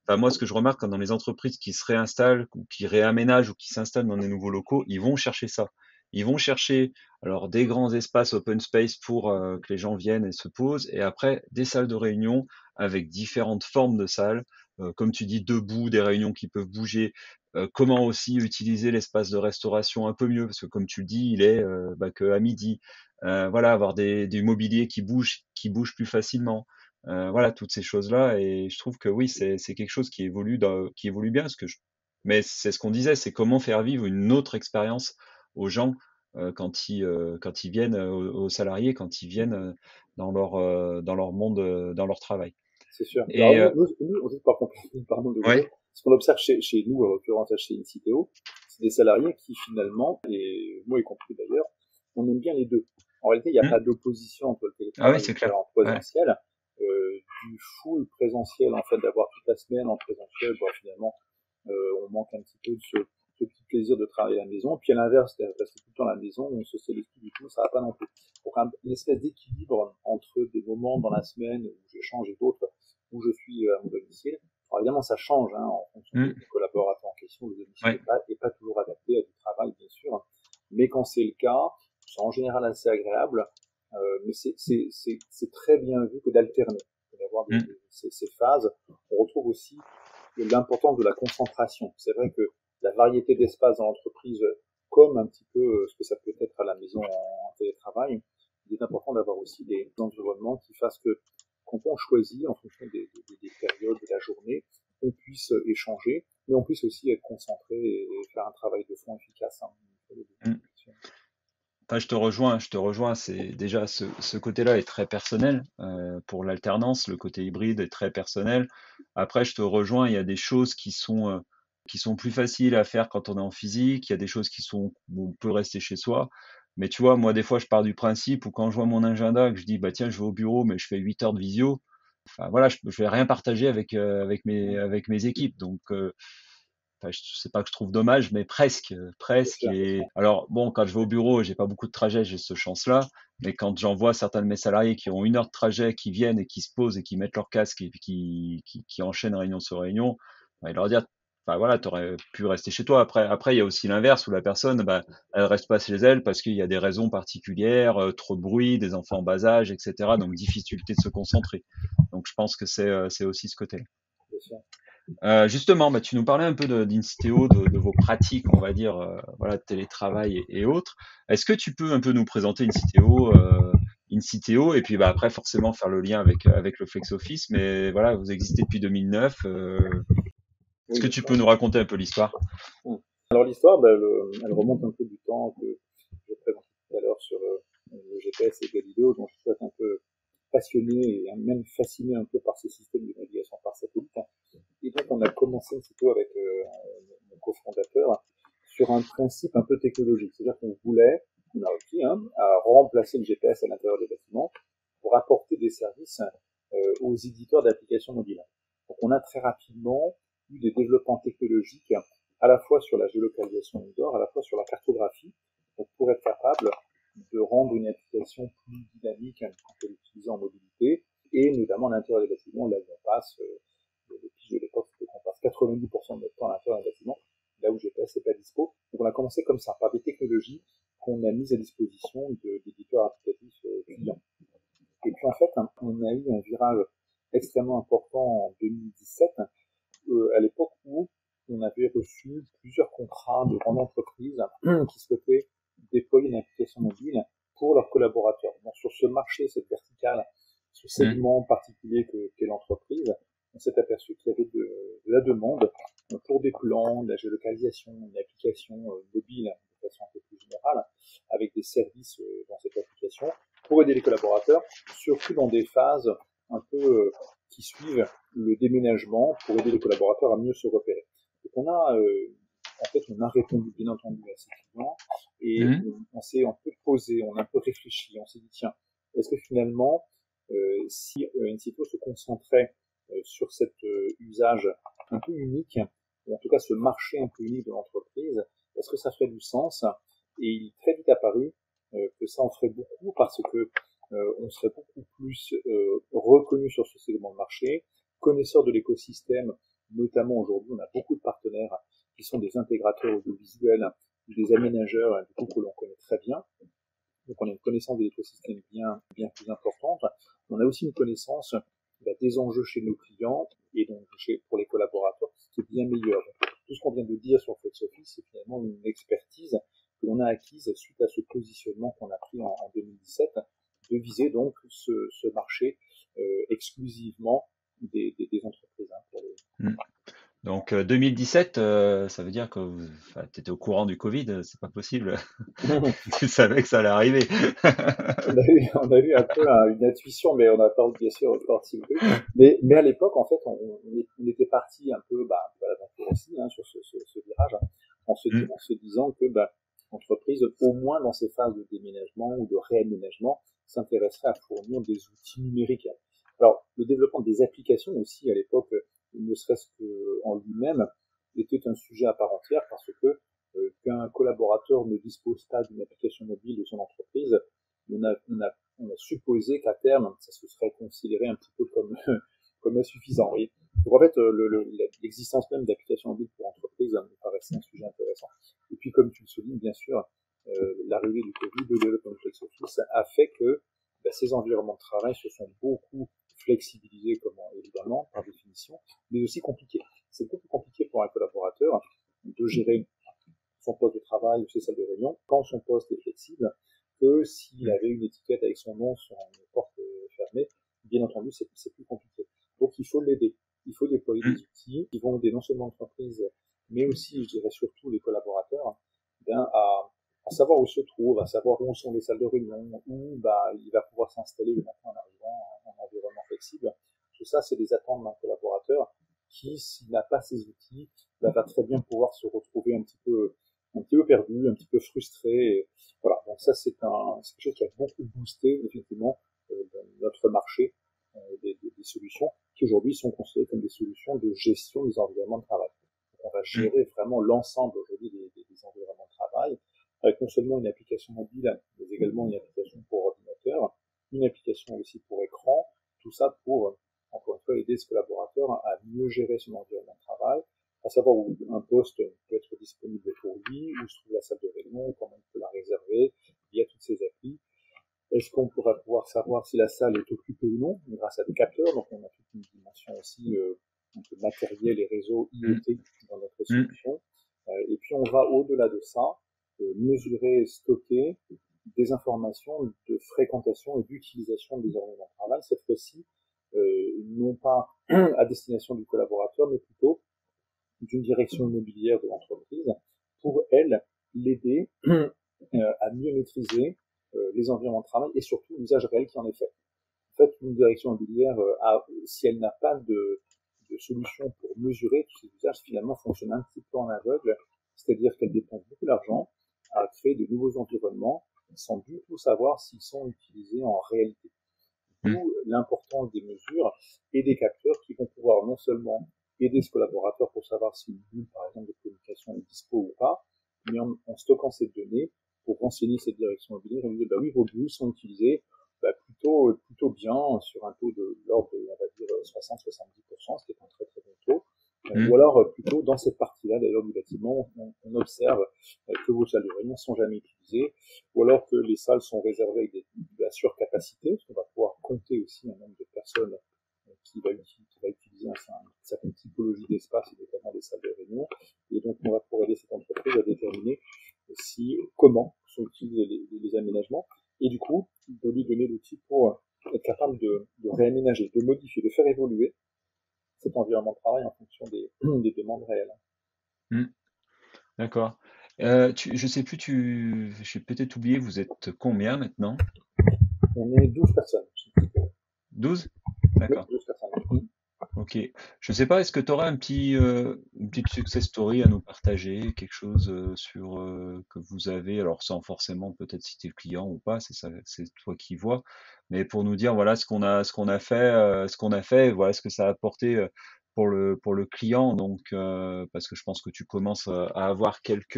enfin, moi, ce que je remarque dans les entreprises qui se réinstallent, ou qui réaménagent, ou qui s'installent dans des nouveaux locaux, ils vont chercher ça. Ils vont chercher alors des grands espaces open space pour que les gens viennent et se posent, et après des salles de réunion avec différentes formes de salles, comme tu dis, debout, des réunions qui peuvent bouger, comment aussi utiliser l'espace de restauration un peu mieux, parce que comme tu le dis, il est que à midi. Voilà, avoir du mobilier qui bouge plus facilement. Voilà, toutes ces choses-là, et je trouve que oui, c'est quelque chose qui évolue bien, mais c'est ce qu'on disait, c'est comment faire vivre une autre expérience aux gens quand ils viennent, aux salariés, quand ils viennent dans leur monde, dans leur travail. C'est sûr. Et Alors nous, juste par contre, pardon de ouais, couper, ce qu'on observe chez nous, en l'occurrence chez INCITEO, c'est des salariés qui finalement, et moi y compris d'ailleurs, on aime bien les deux. En réalité, il n'y a pas d'opposition entre le Ah oui, télétravail c'est et le clair. travail en présentiel. Du full présentiel, en fait, d'avoir toute la semaine en présentiel, finalement, on manque un petit peu de ce petit plaisir de travailler à la maison. Puis à l'inverse, rester tout le temps à la maison, on se socialise plus du tout, ça va pas non plus. Donc une espèce d'équilibre entre des moments dans la semaine où j'échange et d'autres où je suis à mon domicile. Alors évidemment, ça change en fonction des collaborateurs en question. Le domicile n'est pas toujours adapté à du travail, bien sûr. Mais quand c'est le cas, c'est en général assez agréable. Mais c'est très bien vu que d'alterner, d'avoir ces phases. On retrouve aussi l'importance de la concentration. C'est vrai que la variété d'espace dans l'entreprise, comme un petit peu ce que ça peut être à la maison en télétravail, il est important d'avoir aussi des environnements qui fassent que quand on choisit en fonction des périodes de la journée, on puisse échanger, mais on puisse aussi être concentré et faire un travail de fond efficace. Enfin, je te rejoins, c'est déjà ce côté-là est très personnel pour l'alternance, le côté hybride est très personnel. Après, je te rejoins, il y a des choses qui sont plus faciles à faire quand on est en physique, il y a des choses où on peut rester chez soi. Mais tu vois, moi, des fois, je pars du principe où quand je vois mon agenda, que je dis, bah tiens, je vais au bureau, mais je fais 8 heures de visio, enfin voilà, je vais rien partager avec mes équipes. Donc, enfin, je sais pas que je trouve dommage, mais presque. Et alors bon, quand je vais au bureau, j'ai pas beaucoup de trajets, j'ai cette chance-là. Mais quand j'en vois certains de mes salariés qui ont 1 heure de trajet, qui viennent et qui se posent et qui mettent leur casque et puis qui enchaînent réunion sur réunion, bah, leur dire, enfin voilà, t'aurais pu rester chez toi. Après, il y a aussi l'inverse où la personne, bah, elle reste pas chez elle parce qu'il y a des raisons particulières, trop de bruit, des enfants en bas âge, etc. Donc difficulté de se concentrer. Donc je pense que c'est aussi ce côté-là. Justement, bah, tu nous parlais un peu d'Inciteo, de vos pratiques, on va dire, voilà, de télétravail et autres. Est-ce que tu peux un peu nous présenter Inciteo, et puis bah, après forcément faire le lien avec le Flex Office, mais voilà, vous existez depuis 2009. Est-ce que tu peux nous raconter un peu l'histoire? Alors l'histoire, elle remonte un peu du temps que je présentais tout à l'heure sur le GPS et Galileo, dont je suis un peu passionné et même fasciné un peu par ces systèmes de navigation par satellite. Et donc on a commencé Inciteo avec mon cofondateur sur un principe un peu technologique, c'est-à-dire qu'on voulait, on a réussi à remplacer le GPS à l'intérieur des bâtiments pour apporter des services aux éditeurs d'applications mobiles. Donc on a très rapidement eu des développements technologiques à la fois sur la géolocalisation indoor, à la fois sur la cartographie, donc pour être capable de rendre une application plus dynamique qu'on peut l'utiliser en mobilité, et notamment à l'intérieur des bâtiments, là où on passe, le pitch de l'époque, c'était qu'on passe 90% de notre temps à l'intérieur d'un bâtiment, là où GPS n'est pas dispo. Donc on a commencé comme ça, par des technologies qu'on a mises à disposition d'éditeurs applicatifs clients. Et puis en fait, on a eu un virage extrêmement important en 2017, à l'époque où on avait reçu plusieurs contrats de grandes entreprises qui souhaitaient déployer une application mobile pour leurs collaborateurs. Donc sur ce marché, cette verticale, ce segment particulier qu'est l'entreprise, on s'est aperçu qu'il y avait de la demande pour des plans, de la géolocalisation, une application mobile de façon un peu plus générale, avec des services dans cette application, pour aider les collaborateurs, surtout dans des phases un peu qui suivent le déménagement, pour aider les collaborateurs à mieux se repérer. Donc on a répondu bien entendu à ces clients, et on s'est un peu posé, on a un peu réfléchi, on s'est dit tiens, est-ce que finalement, si Inciteo se concentrait sur cet usage un peu unique, ou en tout cas ce marché un peu unique de l'entreprise, est-ce que ça ferait du sens? Et il est très vite apparu que ça en ferait beaucoup, parce que on serait beaucoup plus reconnu sur ce segment de marché, connaisseur de l'écosystème, notamment aujourd'hui on a beaucoup de partenaires qui sont des intégrateurs audiovisuels, des aménageurs, du coup que l'on connaît très bien. Donc on a une connaissance de l'écosystème bien plus importante. On a aussi une connaissance des enjeux chez nos clients, et donc pour les collaborateurs, qui est bien meilleur. Donc, tout ce qu'on vient de dire sur FlexOffice, c'est finalement une expertise que l'on a acquise suite à ce positionnement qu'on a pris en 2017, de viser donc ce marché exclusivement des entreprises. Pour les... Donc 2017, ça veut dire que tu étais au courant du Covid, c'est pas possible. Tu savais que ça allait arriver. on a eu un peu une intuition, mais on n'a pas bien sûr sorti le truc. Mais à l'époque, en fait, on était parti un peu à l'aventure aussi sur ce virage, en se disant que l'entreprise, au moins dans ces phases de déménagement ou de réaménagement, s'intéresserait à fournir des outils numériques. Alors, le développement des applications aussi, à l'époque, ne serait-ce qu'en lui-même, était un sujet à part entière parce que qu'un collaborateur ne dispose pas d'une application mobile de son entreprise, on a supposé qu'à terme, ça se serait considéré un petit peu comme insuffisant. Oui. Donc en fait, l'existence même d'applications mobiles pour entreprises me paraissait un sujet intéressant. Et puis, comme tu le soulignes, bien sûr, l'arrivée du Covid, le développement de FlexOffice a fait que ces environnements de travail se sont beaucoup flexibilisés, évidemment, par définition, mais aussi compliqués. C'est beaucoup plus compliqué pour un collaborateur de gérer son poste de travail ou ses salles de réunion quand son poste est flexible que s'il avait une étiquette avec son nom sur une porte fermée. Bien entendu, c'est plus compliqué. Donc, il faut l'aider. Il faut déployer des outils qui vont aider non seulement l'entreprise, mais aussi, je dirais surtout les collaborateurs, à savoir où se trouve, à savoir où sont les salles de réunion, où il va pouvoir s'installer le matin en arrivant en environnement flexible. Tout ça, c'est des attentes d'un collaborateur qui, s'il n'a pas ces outils, va très bien pouvoir se retrouver un petit peu perdu, un petit peu frustré. Et voilà. Donc ça, c'est quelque chose qui a beaucoup boosté, effectivement, notre marché des solutions qui aujourd'hui sont considérées comme des solutions de gestion des environnements de travail. Donc, on va gérer vraiment l'ensemble aujourd'hui des environnements de travail avec non seulement une application mobile, mais également une application pour ordinateur, une application aussi pour écran, tout ça pour, encore une fois, aider ce collaborateur à mieux gérer son environnement de travail, à savoir où un poste peut être disponible pour lui, où se trouve la salle de réunion, comment il peut la réserver, via toutes ces applis. Est-ce qu'on pourra pouvoir savoir si la salle est occupée ou non, grâce à des capteurs, donc on a toute une dimension aussi un peu matériel et réseau IoT dans notre solution. Et puis on va au-delà de ça, mesurer, stocker des informations de fréquentation et d'utilisation des environnements de travail, cette fois-ci, non pas à destination du collaborateur, mais plutôt d'une direction immobilière de l'entreprise, pour elle, l'aider à mieux maîtriser les environnements de travail et surtout l'usage réel qui en est fait. En fait, une direction immobilière, si elle n'a pas de solution pour mesurer tous ces usages, finalement fonctionne un petit peu en aveugle, c'est-à-dire qu'elle dépense beaucoup d'argent à créer de nouveaux environnements sans du tout savoir s'ils sont utilisés en réalité. D'où l'importance des mesures et des capteurs qui vont pouvoir non seulement aider ce collaborateur pour savoir si une bulle, par exemple, de communication est dispo ou pas, mais en stockant ces données pour renseigner cette direction immobilière et lui dire, oui, vos bulles sont utilisées plutôt bien sur un taux de l'ordre de, on va dire, 60-70%, ce qui est un très très bon taux. Ou alors, plutôt dans cette partie-là, d'ailleurs, du bâtiment, on observe que vos salles de réunion sont jamais utilisées, ou alors que les salles sont réservées avec de la surcapacité, parce qu'on va pouvoir compter aussi un nombre de personnes qui va utiliser une certaine typologie d'espace, et notamment des salles de réunion. Et donc, on va pouvoir aider cette entreprise à déterminer comment sont utilisés les aménagements, et du coup, de lui donner l'outil pour être capable de réaménager, de modifier, de faire évoluer cet environnement de travail en fonction des demandes réelles. D'accord. Je sais plus, j'ai peut-être oublié, vous êtes combien maintenant? On est 12 personnes. 12? D'accord. 12 personnes. Ok. Je sais pas, est-ce que tu aurais une petite success story à nous partager, quelque chose sur que vous avez, alors sans forcément peut-être citer le client ou pas, c'est ça, c'est toi qui vois, mais pour nous dire voilà ce qu'on a fait, voilà ce que ça a apporté pour le client, donc parce que je pense que tu commences à avoir quelques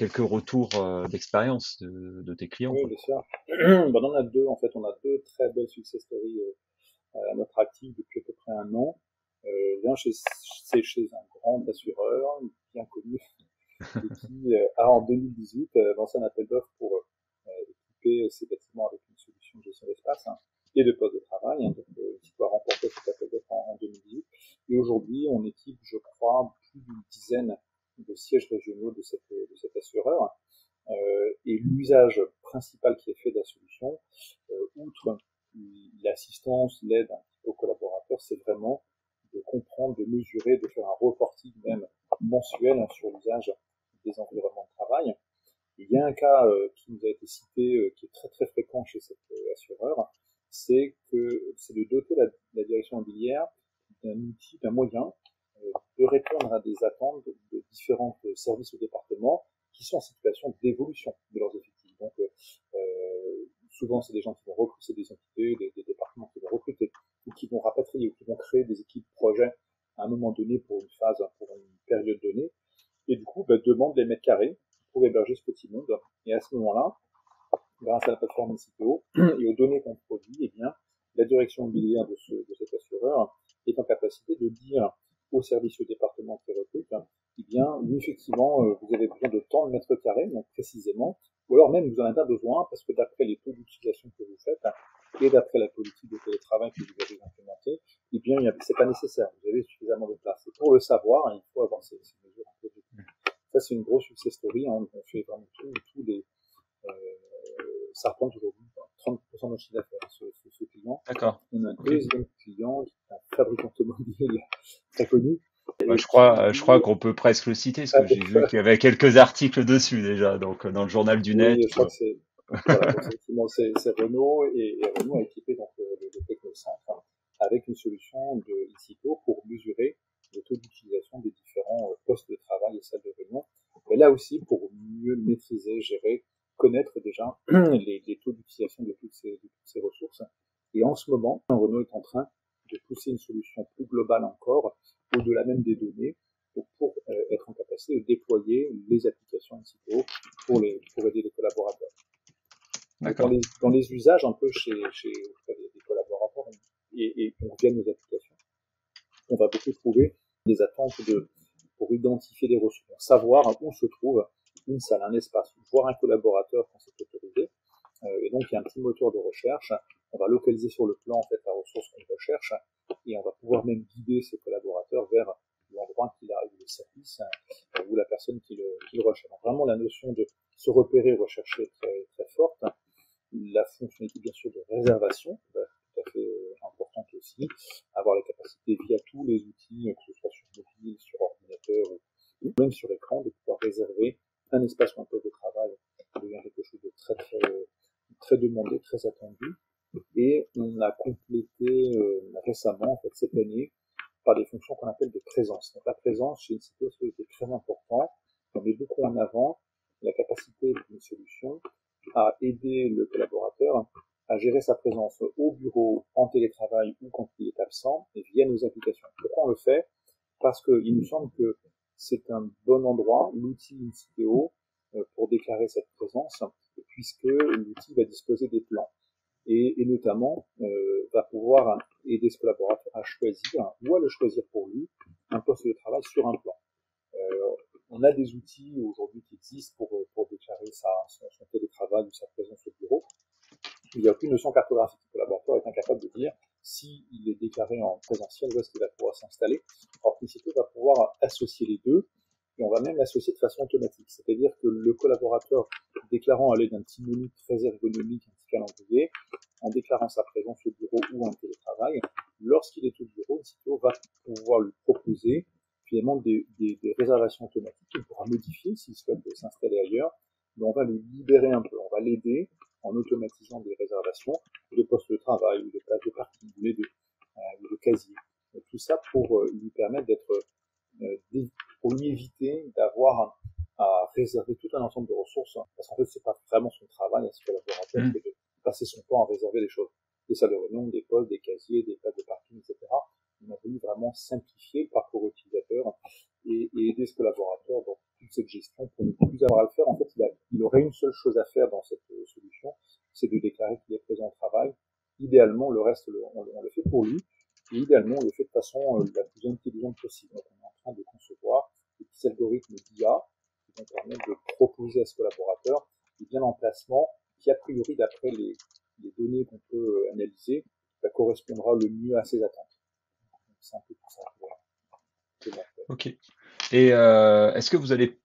retours d'expérience de tes clients, Oui, quoi. bien sûr. On en a deux, en fait, on a deux très belles success stories à notre actif depuis à peu près un an. L'un, c'est chez un grand assureur bien connu et qui a en 2018 lancé un appel d'offres pour équiper ses bâtiments avec une solution de gestion d'espace et de poste de travail. Donc, qui doit remporter cet appel d'offres en 2018. Et aujourd'hui, on équipe, je crois, plus d'une dizaine de sièges régionaux de cet assureur. Et l'usage principal qui est fait de la solution, outre l'assistance, l'aide aux collaborateurs, c'est vraiment de comprendre, de mesurer, de faire un reporting même mensuel sur l'usage des environnements de travail. Il y a un cas qui nous a été cité, qui est très très fréquent chez cet assureur, c'est de doter la direction immobilière d'un outil, d'un moyen de répondre à des attentes de différents services ou départements qui sont en situation d'évolution de leurs effectifs. Donc, souvent, c'est des gens qui vont recruter, des entités, des départements qui vont recruter, ou qui vont rapatrier, ou qui vont créer des équipes projets à un moment donné pour une phase, pour une période donnée, et du coup, demandent les mètres carrés pour héberger ce petit monde. Et à ce moment-là, grâce à la plateforme ICPO et aux données qu'on produit, eh bien, la direction immobilière de cet assureur est en capacité de dire au service au département qui recrute, eh bien, oui, effectivement, vous avez besoin de tant de mètres carrés, donc précisément, ou alors même vous en avez pas besoin parce que d'après les taux d'utilisation que vous faites et d'après la politique de télétravail que vous avez implémentée, eh bien, c'est pas nécessaire. Vous avez suffisamment de place. Et pour le savoir, il faut avoir ces mesures un peu objectives. Ça, c'est une grosse success story. On fait vraiment tous les ça représente aujourd'hui 30% de notre chiffre d'affaires, ce client. D'accord. On a un deuxième client qui est un fabricant automobile très connu. Bah, je crois qu'on peut presque le citer, parce que j'ai vu qu'il y avait quelques articles dessus déjà, donc dans le journal du net. Oui, je crois que c'est voilà, effectivement, c'est Renault et Renault a équipé donc le technocentre avec une solution de ICPO pour mesurer le taux d'utilisation des différents postes de travail et salles de réunion. Et là aussi, pour mieux maîtriser, gérer, connaître déjà les taux d'utilisation de toutes ces ressources. Et en ce moment, Renault est en train de pousser une solution plus globale encore, au-delà même des données, pour être en capacité de déployer les applications ICPO pour aider les collaborateurs. Dans les usages un peu chez des collaborateurs et on vient de nos applications, on va beaucoup trouver des attentes pour identifier les ressources, pour savoir où se trouve une salle, un espace, voir un collaborateur quand c'est autorisé. Et donc, il y a un petit moteur de recherche. On va localiser sur le plan, en fait, la ressource qu'on recherche et on va pouvoir même guider ces collaborateurs vers l'endroit qu'il arrive, le service ou la personne qui le recherche. Donc, vraiment, la notion de se repérer, rechercher est très, très forte. La fonctionnalité, bien sûr, de réservation, tout à fait importante aussi. Avoir la capacité, via tous les outils, que ce soit sur mobile, sur ordinateur ou même sur écran, de pouvoir réserver un espace ou un poste de travail. Ça devient quelque chose de très, très, très demandé, très attendu. Et on a complété récemment, en fait, cette année, par des fonctions qu'on appelle de présence. Donc la présence chez une situation était très importante. On met beaucoup en avant la capacité d'une solution à aider le collaborateur à gérer sa présence au bureau, en télétravail ou quand il est absent, et via nos applications. Pourquoi on le fait? Parce qu'il nous semble que c'est un bon endroit, l'outil ICPO, pour déclarer cette présence, puisque l'outil va disposer des plans. Et notamment va pouvoir aider ce collaborateur à choisir, ou à le choisir pour lui, un poste de travail sur un plan. On a des outils aujourd'hui qui existent pour déclarer son télétravail ou sa présence au bureau. Il n'y a aucune notion cartographique. Le collaborateur est incapable de dire s'il est déclaré en présentiel, où est-ce qu'il va pouvoir s'installer. Alors, ICPO va pouvoir associer les deux, et on va même l'associer de façon automatique. C'est-à-dire que le collaborateur, déclarant à l'aide d'un petit menu très ergonomique, un petit calendrier, en déclarant sa présence au bureau ou en télétravail, lorsqu'il est au bureau, ICPO va pouvoir lui proposer finalement des réservations automatiques qu'il pourra modifier s'il souhaite s'installer ailleurs, mais on va le libérer un peu, on va l'aider en automatisant des réservations de postes de travail ou de places de parking ou de casiers. Et tout ça pour lui permettre pour lui éviter d'avoir à réserver tout un ensemble de ressources, parce qu'en fait c'est pas vraiment son travail à ce collaborateur que de passer son temps à réserver des choses, des salles de réunion, des postes, des casiers, des places de parking, etc. On a voulu vraiment simplifier le parcours utilisateur et aider ce collaborateur dans toute cette gestion pour ne plus avoir à le faire. En fait, il aurait une seule chose à faire dans cette solution, c'est de déclarer qu'il est présent au travail. Idéalement, le reste, on le fait pour lui. Et idéalement, on le fait de façon la plus intelligente possible. Donc, on est en train de concevoir des petits algorithmes d'IA qui vont permettre de proposer à ce collaborateur des bien emplacements qui, a priori, d'après les données qu'on peut analyser, correspondra le mieux à ses attentes. Donc, c'est un peu tout ça. Voilà. Ok. Et est-ce que vous allez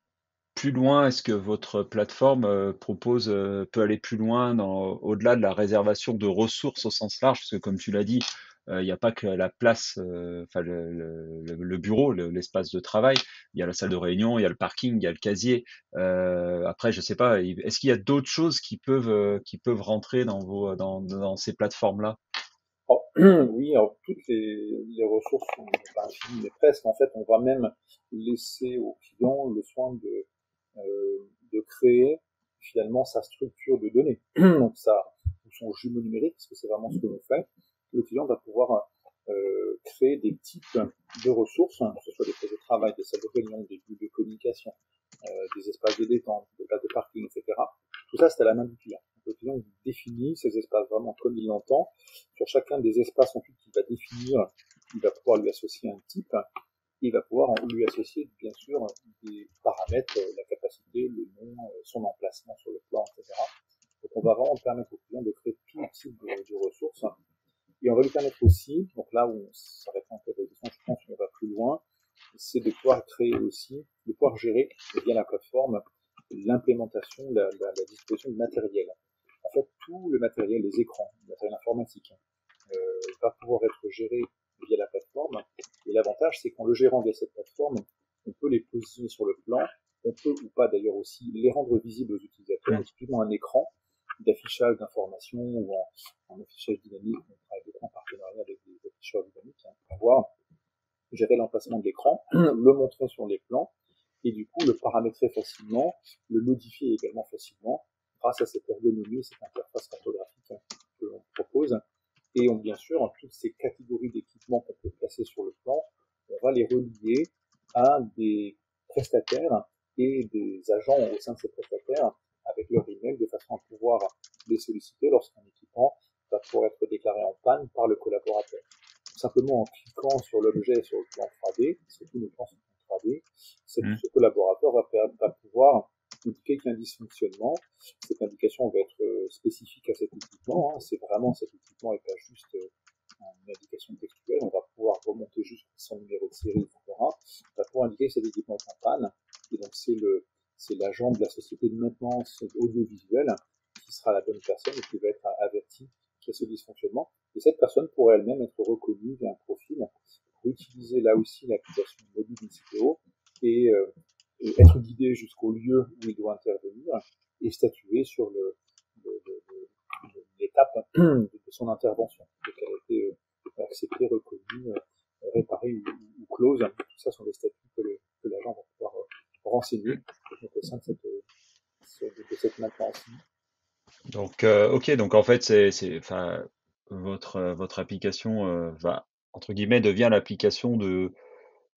plus loin? Est-ce que votre plateforme peut aller plus loin au-delà de la réservation de ressources au sens large? Parce que comme tu l'as dit, il n'y a pas que la place, enfin le bureau, l'espace de travail. Il y a la salle de réunion, il y a le parking, il y a le casier. Après, je sais pas. Est-ce qu'il y a d'autres choses qui peuvent rentrer dans ces plateformes-là? Oui, alors toutes les ressources sont pas infinies, mais presque. En fait, on va même laisser aux clients le soin créer finalement sa structure de données, donc son jumeau numérique, parce que c'est vraiment ce que l'on fait. Le client va pouvoir créer des types de ressources, que ce soit des postes de travail, des salles de réunion, des bulles de communication, des espaces de détente, des places de parking, etc. Tout ça, c'est à la main du client. Donc, le client définit ces espaces vraiment comme il l'entend. Sur chacun des espaces ensuite qu'il va définir, il va pouvoir lui associer un type. Il va pouvoir lui associer, bien sûr, des paramètres, la capacité, le nom, son emplacement sur le plan, etc. Donc, on va vraiment permettre au client de créer tout type de ressources. Et on va lui permettre aussi, donc là où on s'arrête un peu de la discussion, je pense qu'on va plus loin, c'est de pouvoir créer aussi, de pouvoir gérer via la plateforme l'implémentation, la disposition de matériel. En fait, tout le matériel, les écrans, le matériel informatique, va pouvoir être géré via la plateforme. Et l'avantage, c'est qu'en le gérant via cette plateforme, on peut les positionner sur le plan, on peut ou pas d'ailleurs aussi les rendre visibles aux utilisateurs, typiquement un écran d'affichage d'informations ou en affichage dynamique. On travaille beaucoup en partenariat avec des afficheurs dynamiques pour pouvoir gérer l'emplacement de l'écran, le montrer sur les plans et du coup le paramétrer facilement, le modifier également facilement grâce à cette ergonomie, cette interface cartographique que l'on propose. Et bien sûr, toutes ces catégories d'équipements qu'on peut placer sur le plan, on va les relier à des prestataires et des agents au sein de ces prestataires avec leur email de façon à pouvoir les solliciter lorsqu'un équipement va pouvoir être déclaré en panne par le collaborateur. Simplement en cliquant sur l'objet sur le plan 3D, parce que tous nos plans sont en 3D, ce collaborateur va pouvoir indiquer qu'il y a un dysfonctionnement. Cette indication va être spécifique à cet équipement. C'est vraiment cet équipement et pas juste une indication textuelle. On va pouvoir remonter juste son numéro de série, etc. On va pouvoir indiquer que cet équipement est en panne. Et donc c'est l'agent de la société de maintenance audiovisuelle qui sera la bonne personne et qui va être averti qu'il y a ce dysfonctionnement. Et cette personne pourrait elle-même être reconnue via un profil pour utiliser là aussi l'application mobile d'Inciteo et être guidé jusqu'au lieu où il doit intervenir et statuer sur l'étape de son intervention. Donc elle a été acceptée, reconnue, réparée ou close. Tout ça sont des statuts que l'agent va pouvoir renseigner au sein de cette maintenance. Donc, ok, donc en fait, enfin, votre application va, entre guillemets, devient l'application de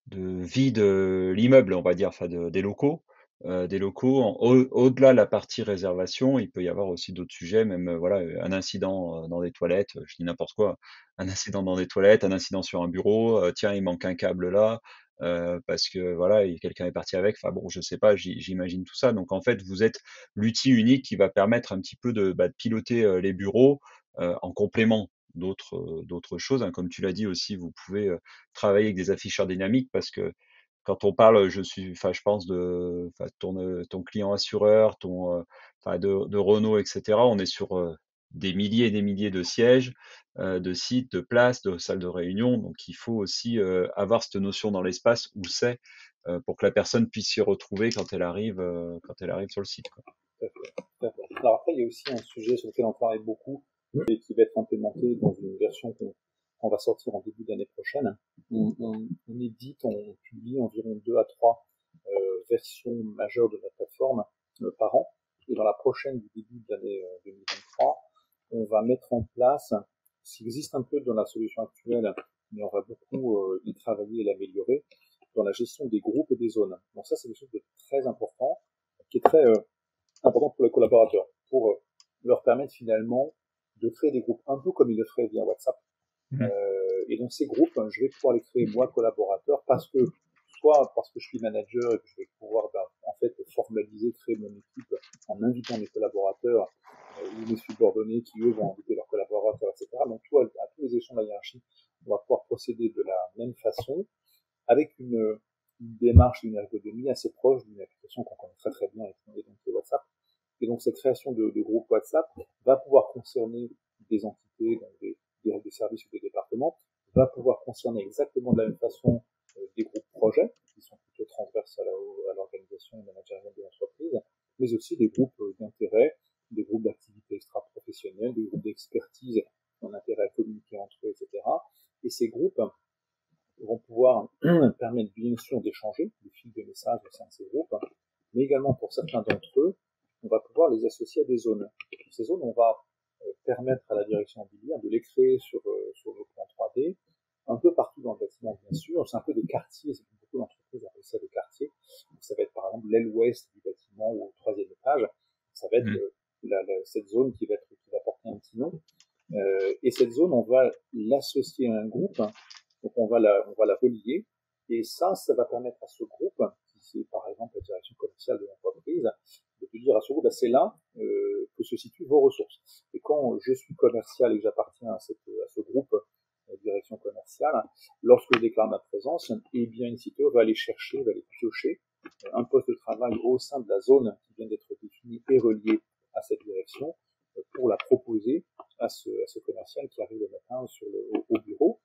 vie de l'immeuble, on va dire, enfin des locaux. Des locaux, au-delà de la partie réservation, il peut y avoir aussi d'autres sujets, même voilà, un incident dans des toilettes, je dis n'importe quoi, un incident dans des toilettes, un incident sur un bureau, tiens, il manque un câble là, parce que voilà, quelqu'un est parti avec, enfin bon, je sais pas, j'imagine tout ça. Donc en fait, vous êtes l'outil unique qui va permettre un petit peu de piloter les bureaux en complément d'autres choses, hein. Comme tu l'as dit aussi, vous pouvez travailler avec des afficheurs dynamiques parce que quand on parle, enfin, je pense enfin, ton client assureur, enfin, de Renault, etc. On est sur des milliers et des milliers de sièges, de sites, de places, de salles de réunion. Donc, il faut aussi avoir cette notion dans l'espace où c'est pour que la personne puisse s'y retrouver quand elle arrive sur le site, quoi. D'accord. Alors après, il y a aussi un sujet sur lequel on travaille beaucoup et qui va être implémenté dans une version qu'on va sortir en début d'année prochaine. On édite, on publie environ 2 à 3 versions majeures de notre plateforme par an. Et dans la prochaine du début de l'année 2023, on va mettre en place, ce qui existe un peu dans la solution actuelle, mais on va beaucoup y travailler et l'améliorer, dans la gestion des groupes et des zones. Donc ça, c'est quelque chose de très important, qui est très important pour les collaborateurs, pour leur permettre finalement de créer des groupes un peu comme ils le feraient via WhatsApp. Et donc ces groupes, je vais pouvoir les créer moi collaborateur soit parce que je suis manager et que je vais pouvoir en fait formaliser, créer mon équipe en invitant mes collaborateurs ou mes subordonnés qui eux vont inviter leurs collaborateurs, etc. Donc à tous les échelons de la hiérarchie, on va pouvoir procéder de la même façon avec une démarche, une ergonomie assez proche d'une application qu'on connaît très très bien et donc c'est WhatsApp. Et donc cette création de groupes WhatsApp va pouvoir concerner des entités, donc des services ou des départements, va pouvoir concerner exactement de la même façon des groupes projets, qui sont plutôt transverses à l'organisation managériale de l'entreprise, mais aussi des groupes d'intérêt, des groupes d'activités extra-professionnelles, des groupes d'expertise en intérêt à communiquer entre eux, etc. Et ces groupes vont pouvoir permettre bien sûr d'échanger des fils de messages au sein de ces groupes, mais également pour certains d'entre eux, pouvoir les associer à des zones. Ces zones, on va permettre à la direction immobilière de les créer sur le plan 3D, un peu partout dans le bâtiment, bien sûr. C'est un peu des quartiers, c'est beaucoup d'entreprises appellent ça des quartiers. Donc, ça va être par exemple l'aile ouest du bâtiment ou au 3e étage. Ça va être cette zone qui va porter un petit nom. Et cette zone, on va l'associer à un groupe. Donc on va la relier. Et ça va permettre à ce groupe, si c'est par exemple la direction commerciale de l'entreprise, de te dire à ce groupe, c'est là que se situent vos ressources. Et quand je suis commercial et que j'appartiens à ce groupe direction commerciale, lorsque je déclare ma présence, eh bien InSiteo va aller piocher un poste de travail au sein de la zone qui vient d'être définie et reliée à cette direction pour la proposer à ce commercial qui arrive le matin au bureau.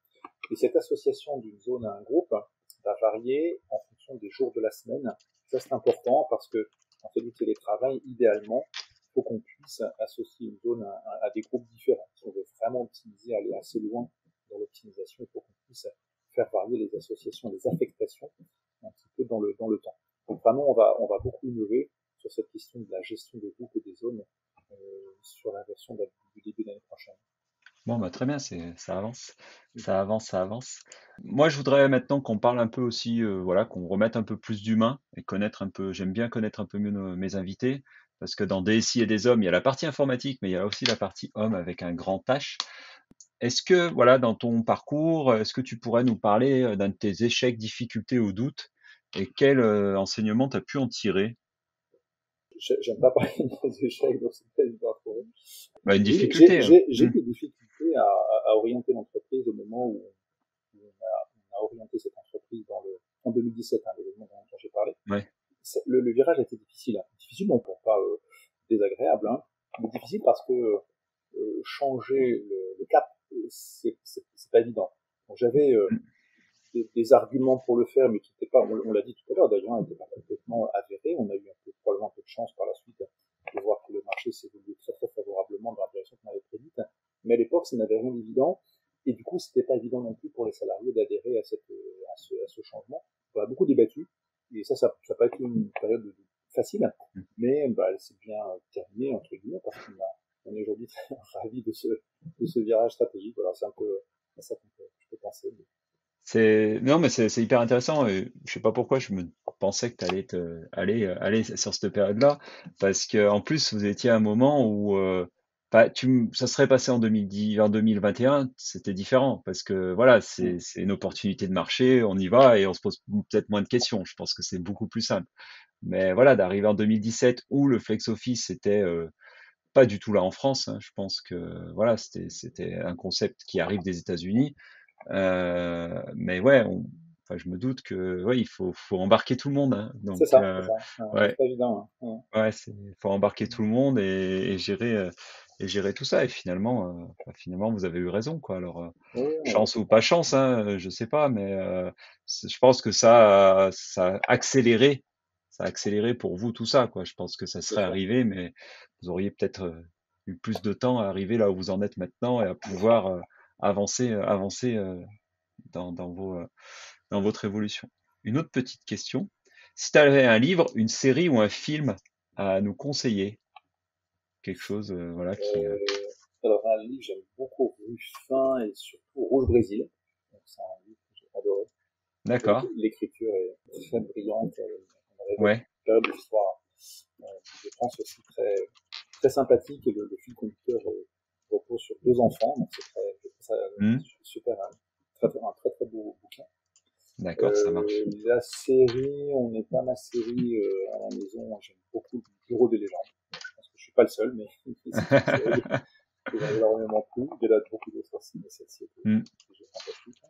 Et cette association d'une zone à un groupe va varier en fonction des jours de la semaine. Ça, c'est important parce que en fait du télétravail, idéalement, il faut qu'on puisse associer une zone à des groupes différents. Si on veut vraiment optimiser, aller assez loin dans l'optimisation, il faut qu'on puisse faire varier les associations, les affectations un petit peu dans le temps. Donc vraiment, on va beaucoup innover sur cette question de la gestion des groupes et des zones sur la version du début de l'année prochaine. Bon, bah, très bien, ça avance, ça avance, ça avance. Moi, je voudrais maintenant qu'on parle un peu aussi, voilà, qu'on remette un peu plus d'humain et connaître un peu. J'aime bien connaître un peu mieux mes invités parce que dans DSI et des hommes, il y a la partie informatique, mais il y a aussi la partie homme avec un grand H. Est-ce que, voilà, dans ton parcours, est-ce que tu pourrais nous parler d'un de tes échecs, difficultés ou doutes et quel enseignement tu as pu en tirer? J'aime pas parler des échecs, donc c'est pas évident à trouver. Bah, une difficulté. J'ai des difficultés à orienter l'entreprise au moment où on a orienté cette entreprise en 2017, l'événement dont j'ai parlé. Ouais. Le virage a été difficile. Difficile, non pas désagréable, mais difficile parce que changer le cap, c'est pas évident. Donc j'avais des arguments pour le faire, mais qui n'étaient pas, on l'a dit tout à l'heure d'ailleurs, n'étaient pas complètement avérés. On a eu probablement un peu de chance par la suite de voir que le marché s'évoluait très très favorablement dans la direction qu'on avait prédite. Mais à l'époque, ça n'avait rien d'évident. Et du coup, c'était pas évident non plus pour les salariés d'adhérer à ce changement. On a beaucoup débattu. Et ça n'a pas été une période facile. Mais elle s'est bien terminée, entre guillemets, parce qu'on est aujourd'hui très ravis de ce virage stratégique. Voilà, c'est un peu ça que je peux penser. Non, mais c'est hyper intéressant. Et je sais pas pourquoi je me pensais que tu allais aller sur cette période-là, parce que en plus vous étiez à un moment où ça serait passé en 2010, en 2021, c'était différent, parce que voilà, c'est une opportunité de marché, on y va et on se pose peut-être moins de questions. Je pense que c'est beaucoup plus simple. Mais voilà, d'arriver en 2017 où le flex office était pas du tout là en France, hein. Je pense que voilà, c'était un concept qui arrive des États-Unis. Mais ouais, enfin, je me doute que ouais, il faut embarquer tout le monde, hein. Donc C'est ça. ouais, C'est pas évident. ouais, faut embarquer tout le monde et gérer tout ça. Et finalement, vous avez eu raison, quoi. Alors chance ou pas chance, hein, je sais pas, mais je pense que ça a accéléré pour vous tout ça, quoi. Je pense que ça serait arrivé, mais vous auriez peut-être eu plus de temps à arriver là où vous en êtes maintenant et à pouvoir avancer dans votre évolution. Une autre petite question. Si tu avais un livre, une série ou un film à nous conseiller, quelque chose, voilà, Alors, un livre, j'aime beaucoup Ruffin et surtout Rouge Brésil. Donc, c'est un livre que j'ai adoré. D'accord. L'écriture est très brillante. On arrive à Ouais. une période de l'histoire, je pense aussi très, très sympathique, et le fil conducteur repose sur 2 enfants. Donc, c'est super, un très très beau bouquin. D'accord, ça marche. La série, on n'est pas ma série à la maison. J'aime beaucoup le Bureau des légendes. Je pense que je suis pas le seul, mais c'est une série que j'avais énormément plu. Il y en a beaucoup d'autres aussi, mais celle-ci était fantastique.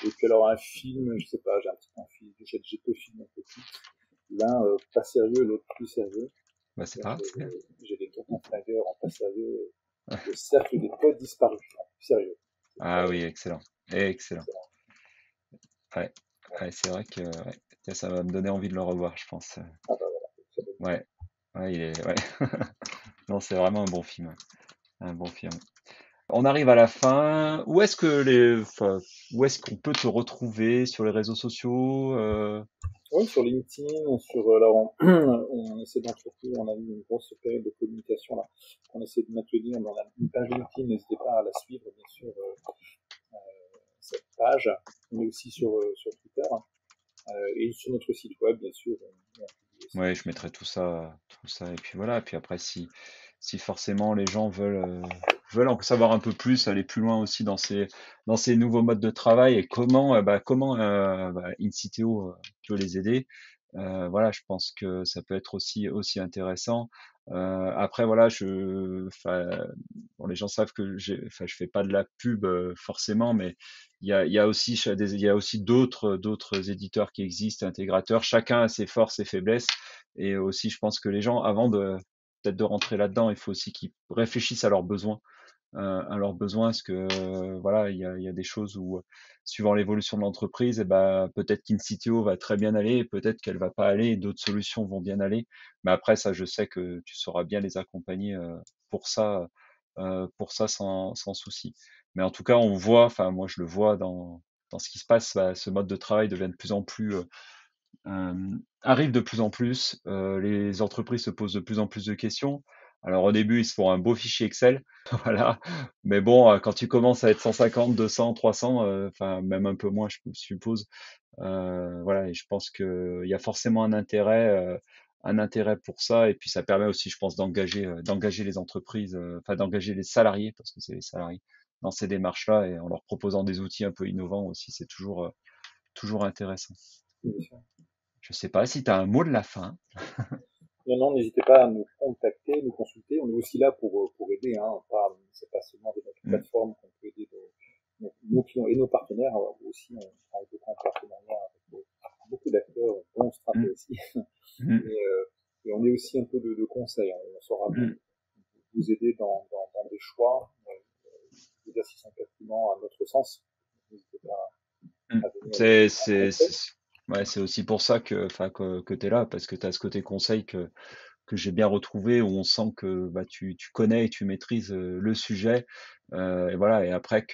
Et puis alors un film, je sais pas, j'ai un petit peu un film, j'ai 2 films un peu plus. L'un pas sérieux, l'autre plus sérieux. Bah, c'est pas grave. J'ai les Tontons Flingueurs en pas sérieux, le Cercle des poètes disparus en plus sérieux. Ah oui, excellent. Excellent. Ouais, c'est vrai que ouais, ça va me donner envie de le revoir, je pense. Ah bah voilà. Ouais, ouais. Non, c'est vraiment un bon film. Un bon film. On arrive à la fin. Où est-ce qu'on peut te retrouver sur les réseaux sociaux? Oui, sur LinkedIn, alors on essaie d'entretenir, on a eu une grosse période de communication là, qu'on essaie de maintenir. On a une page LinkedIn, n'hésitez pas à la suivre, bien sûr, cette page. On est aussi sur Twitter et sur notre site web, bien sûr. Ouais, je mettrai tout ça, et puis voilà. Et puis après, si forcément les gens veulent en savoir un peu plus, aller plus loin aussi dans ces nouveaux modes de travail et comment InCiteo peut les aider. Voilà, je pense que ça peut être aussi intéressant. Après voilà, bon, les gens savent que je fais pas de la pub forcément, mais il y a aussi d'autres éditeurs qui existent, intégrateurs. Chacun a ses forces et faiblesses. Et aussi, je pense que les gens, avant peut-être de rentrer là-dedans, il faut aussi qu'ils réfléchissent à leurs besoins, parce que voilà, il y a des choses où, suivant l'évolution de l'entreprise, et ben peut-être qu'InCiteo va très bien aller, peut-être qu'elle va pas aller, et d'autres solutions vont bien aller. Mais après, ça, je sais que tu sauras bien les accompagner pour ça sans souci. Mais en tout cas, on voit, enfin moi je le vois dans ce qui se passe, ce mode de travail devient de plus en plus arrive de plus en plus. Les entreprises se posent de plus en plus de questions. Alors au début, ils se font un beau fichier Excel, voilà. Mais bon, quand tu commences à être 150, 200, 300, enfin même un peu moins, je suppose. Voilà, et je pense qu'il y a forcément un intérêt pour ça. Et puis ça permet aussi, je pense, d'engager les entreprises, enfin d'engager les salariés, parce que c'est les salariés, dans ces démarches-là, et en leur proposant des outils un peu innovants aussi, c'est toujours intéressant. Je sais pas si tu as un mot de la fin. Non, n'hésitez pas à nous contacter, nous consulter. On est aussi là pour aider. Hein. C'est pas seulement de notre plateforme qu'on peut aider nos clients et nos partenaires. Aussi, on travaille beaucoup en partenariat avec beaucoup d'acteurs, dont Straté aussi. Et on est aussi un peu de conseils. On saura vous aider dans des choix, s'ils sont pertinents à notre sens. N'hésitez pas à venir. C'est aussi pour ça que tu es là, parce que tu as ce côté conseil que j'ai bien retrouvé, où on sent que tu connais et tu maîtrises le sujet. Et voilà, et après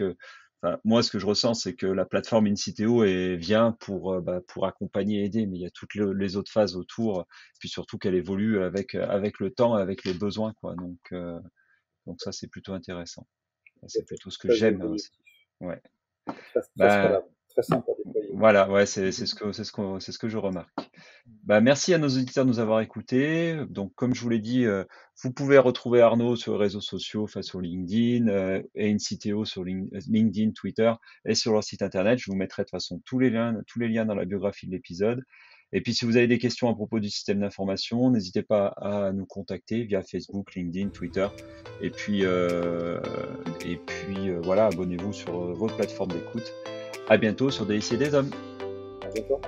moi, ce que je ressens, c'est que la plateforme InCiteo vient pour accompagner et aider, mais il y a toutes les autres phases autour, puis surtout qu'elle évolue avec le temps, avec les besoins, quoi. Donc ça, c'est plutôt intéressant. C'est plutôt ce que j'aime. Ouais. Très scalable, très simple à déployer. Voilà, ouais, c'est ce que je remarque. Merci à nos auditeurs de nous avoir écoutés. Donc, comme je vous l'ai dit, vous pouvez retrouver Arnaud sur les réseaux sociaux, sur LinkedIn, et InCiteo sur LinkedIn, Twitter et sur leur site internet. Je vous mettrai de toute façon tous les liens dans la biographie de l'épisode. Et puis, si vous avez des questions à propos du système d'information, n'hésitez pas à nous contacter via Facebook, LinkedIn, Twitter. Et puis voilà, abonnez-vous sur votre plateforme d'écoute. À bientôt sur DSI des Hommes. À bientôt.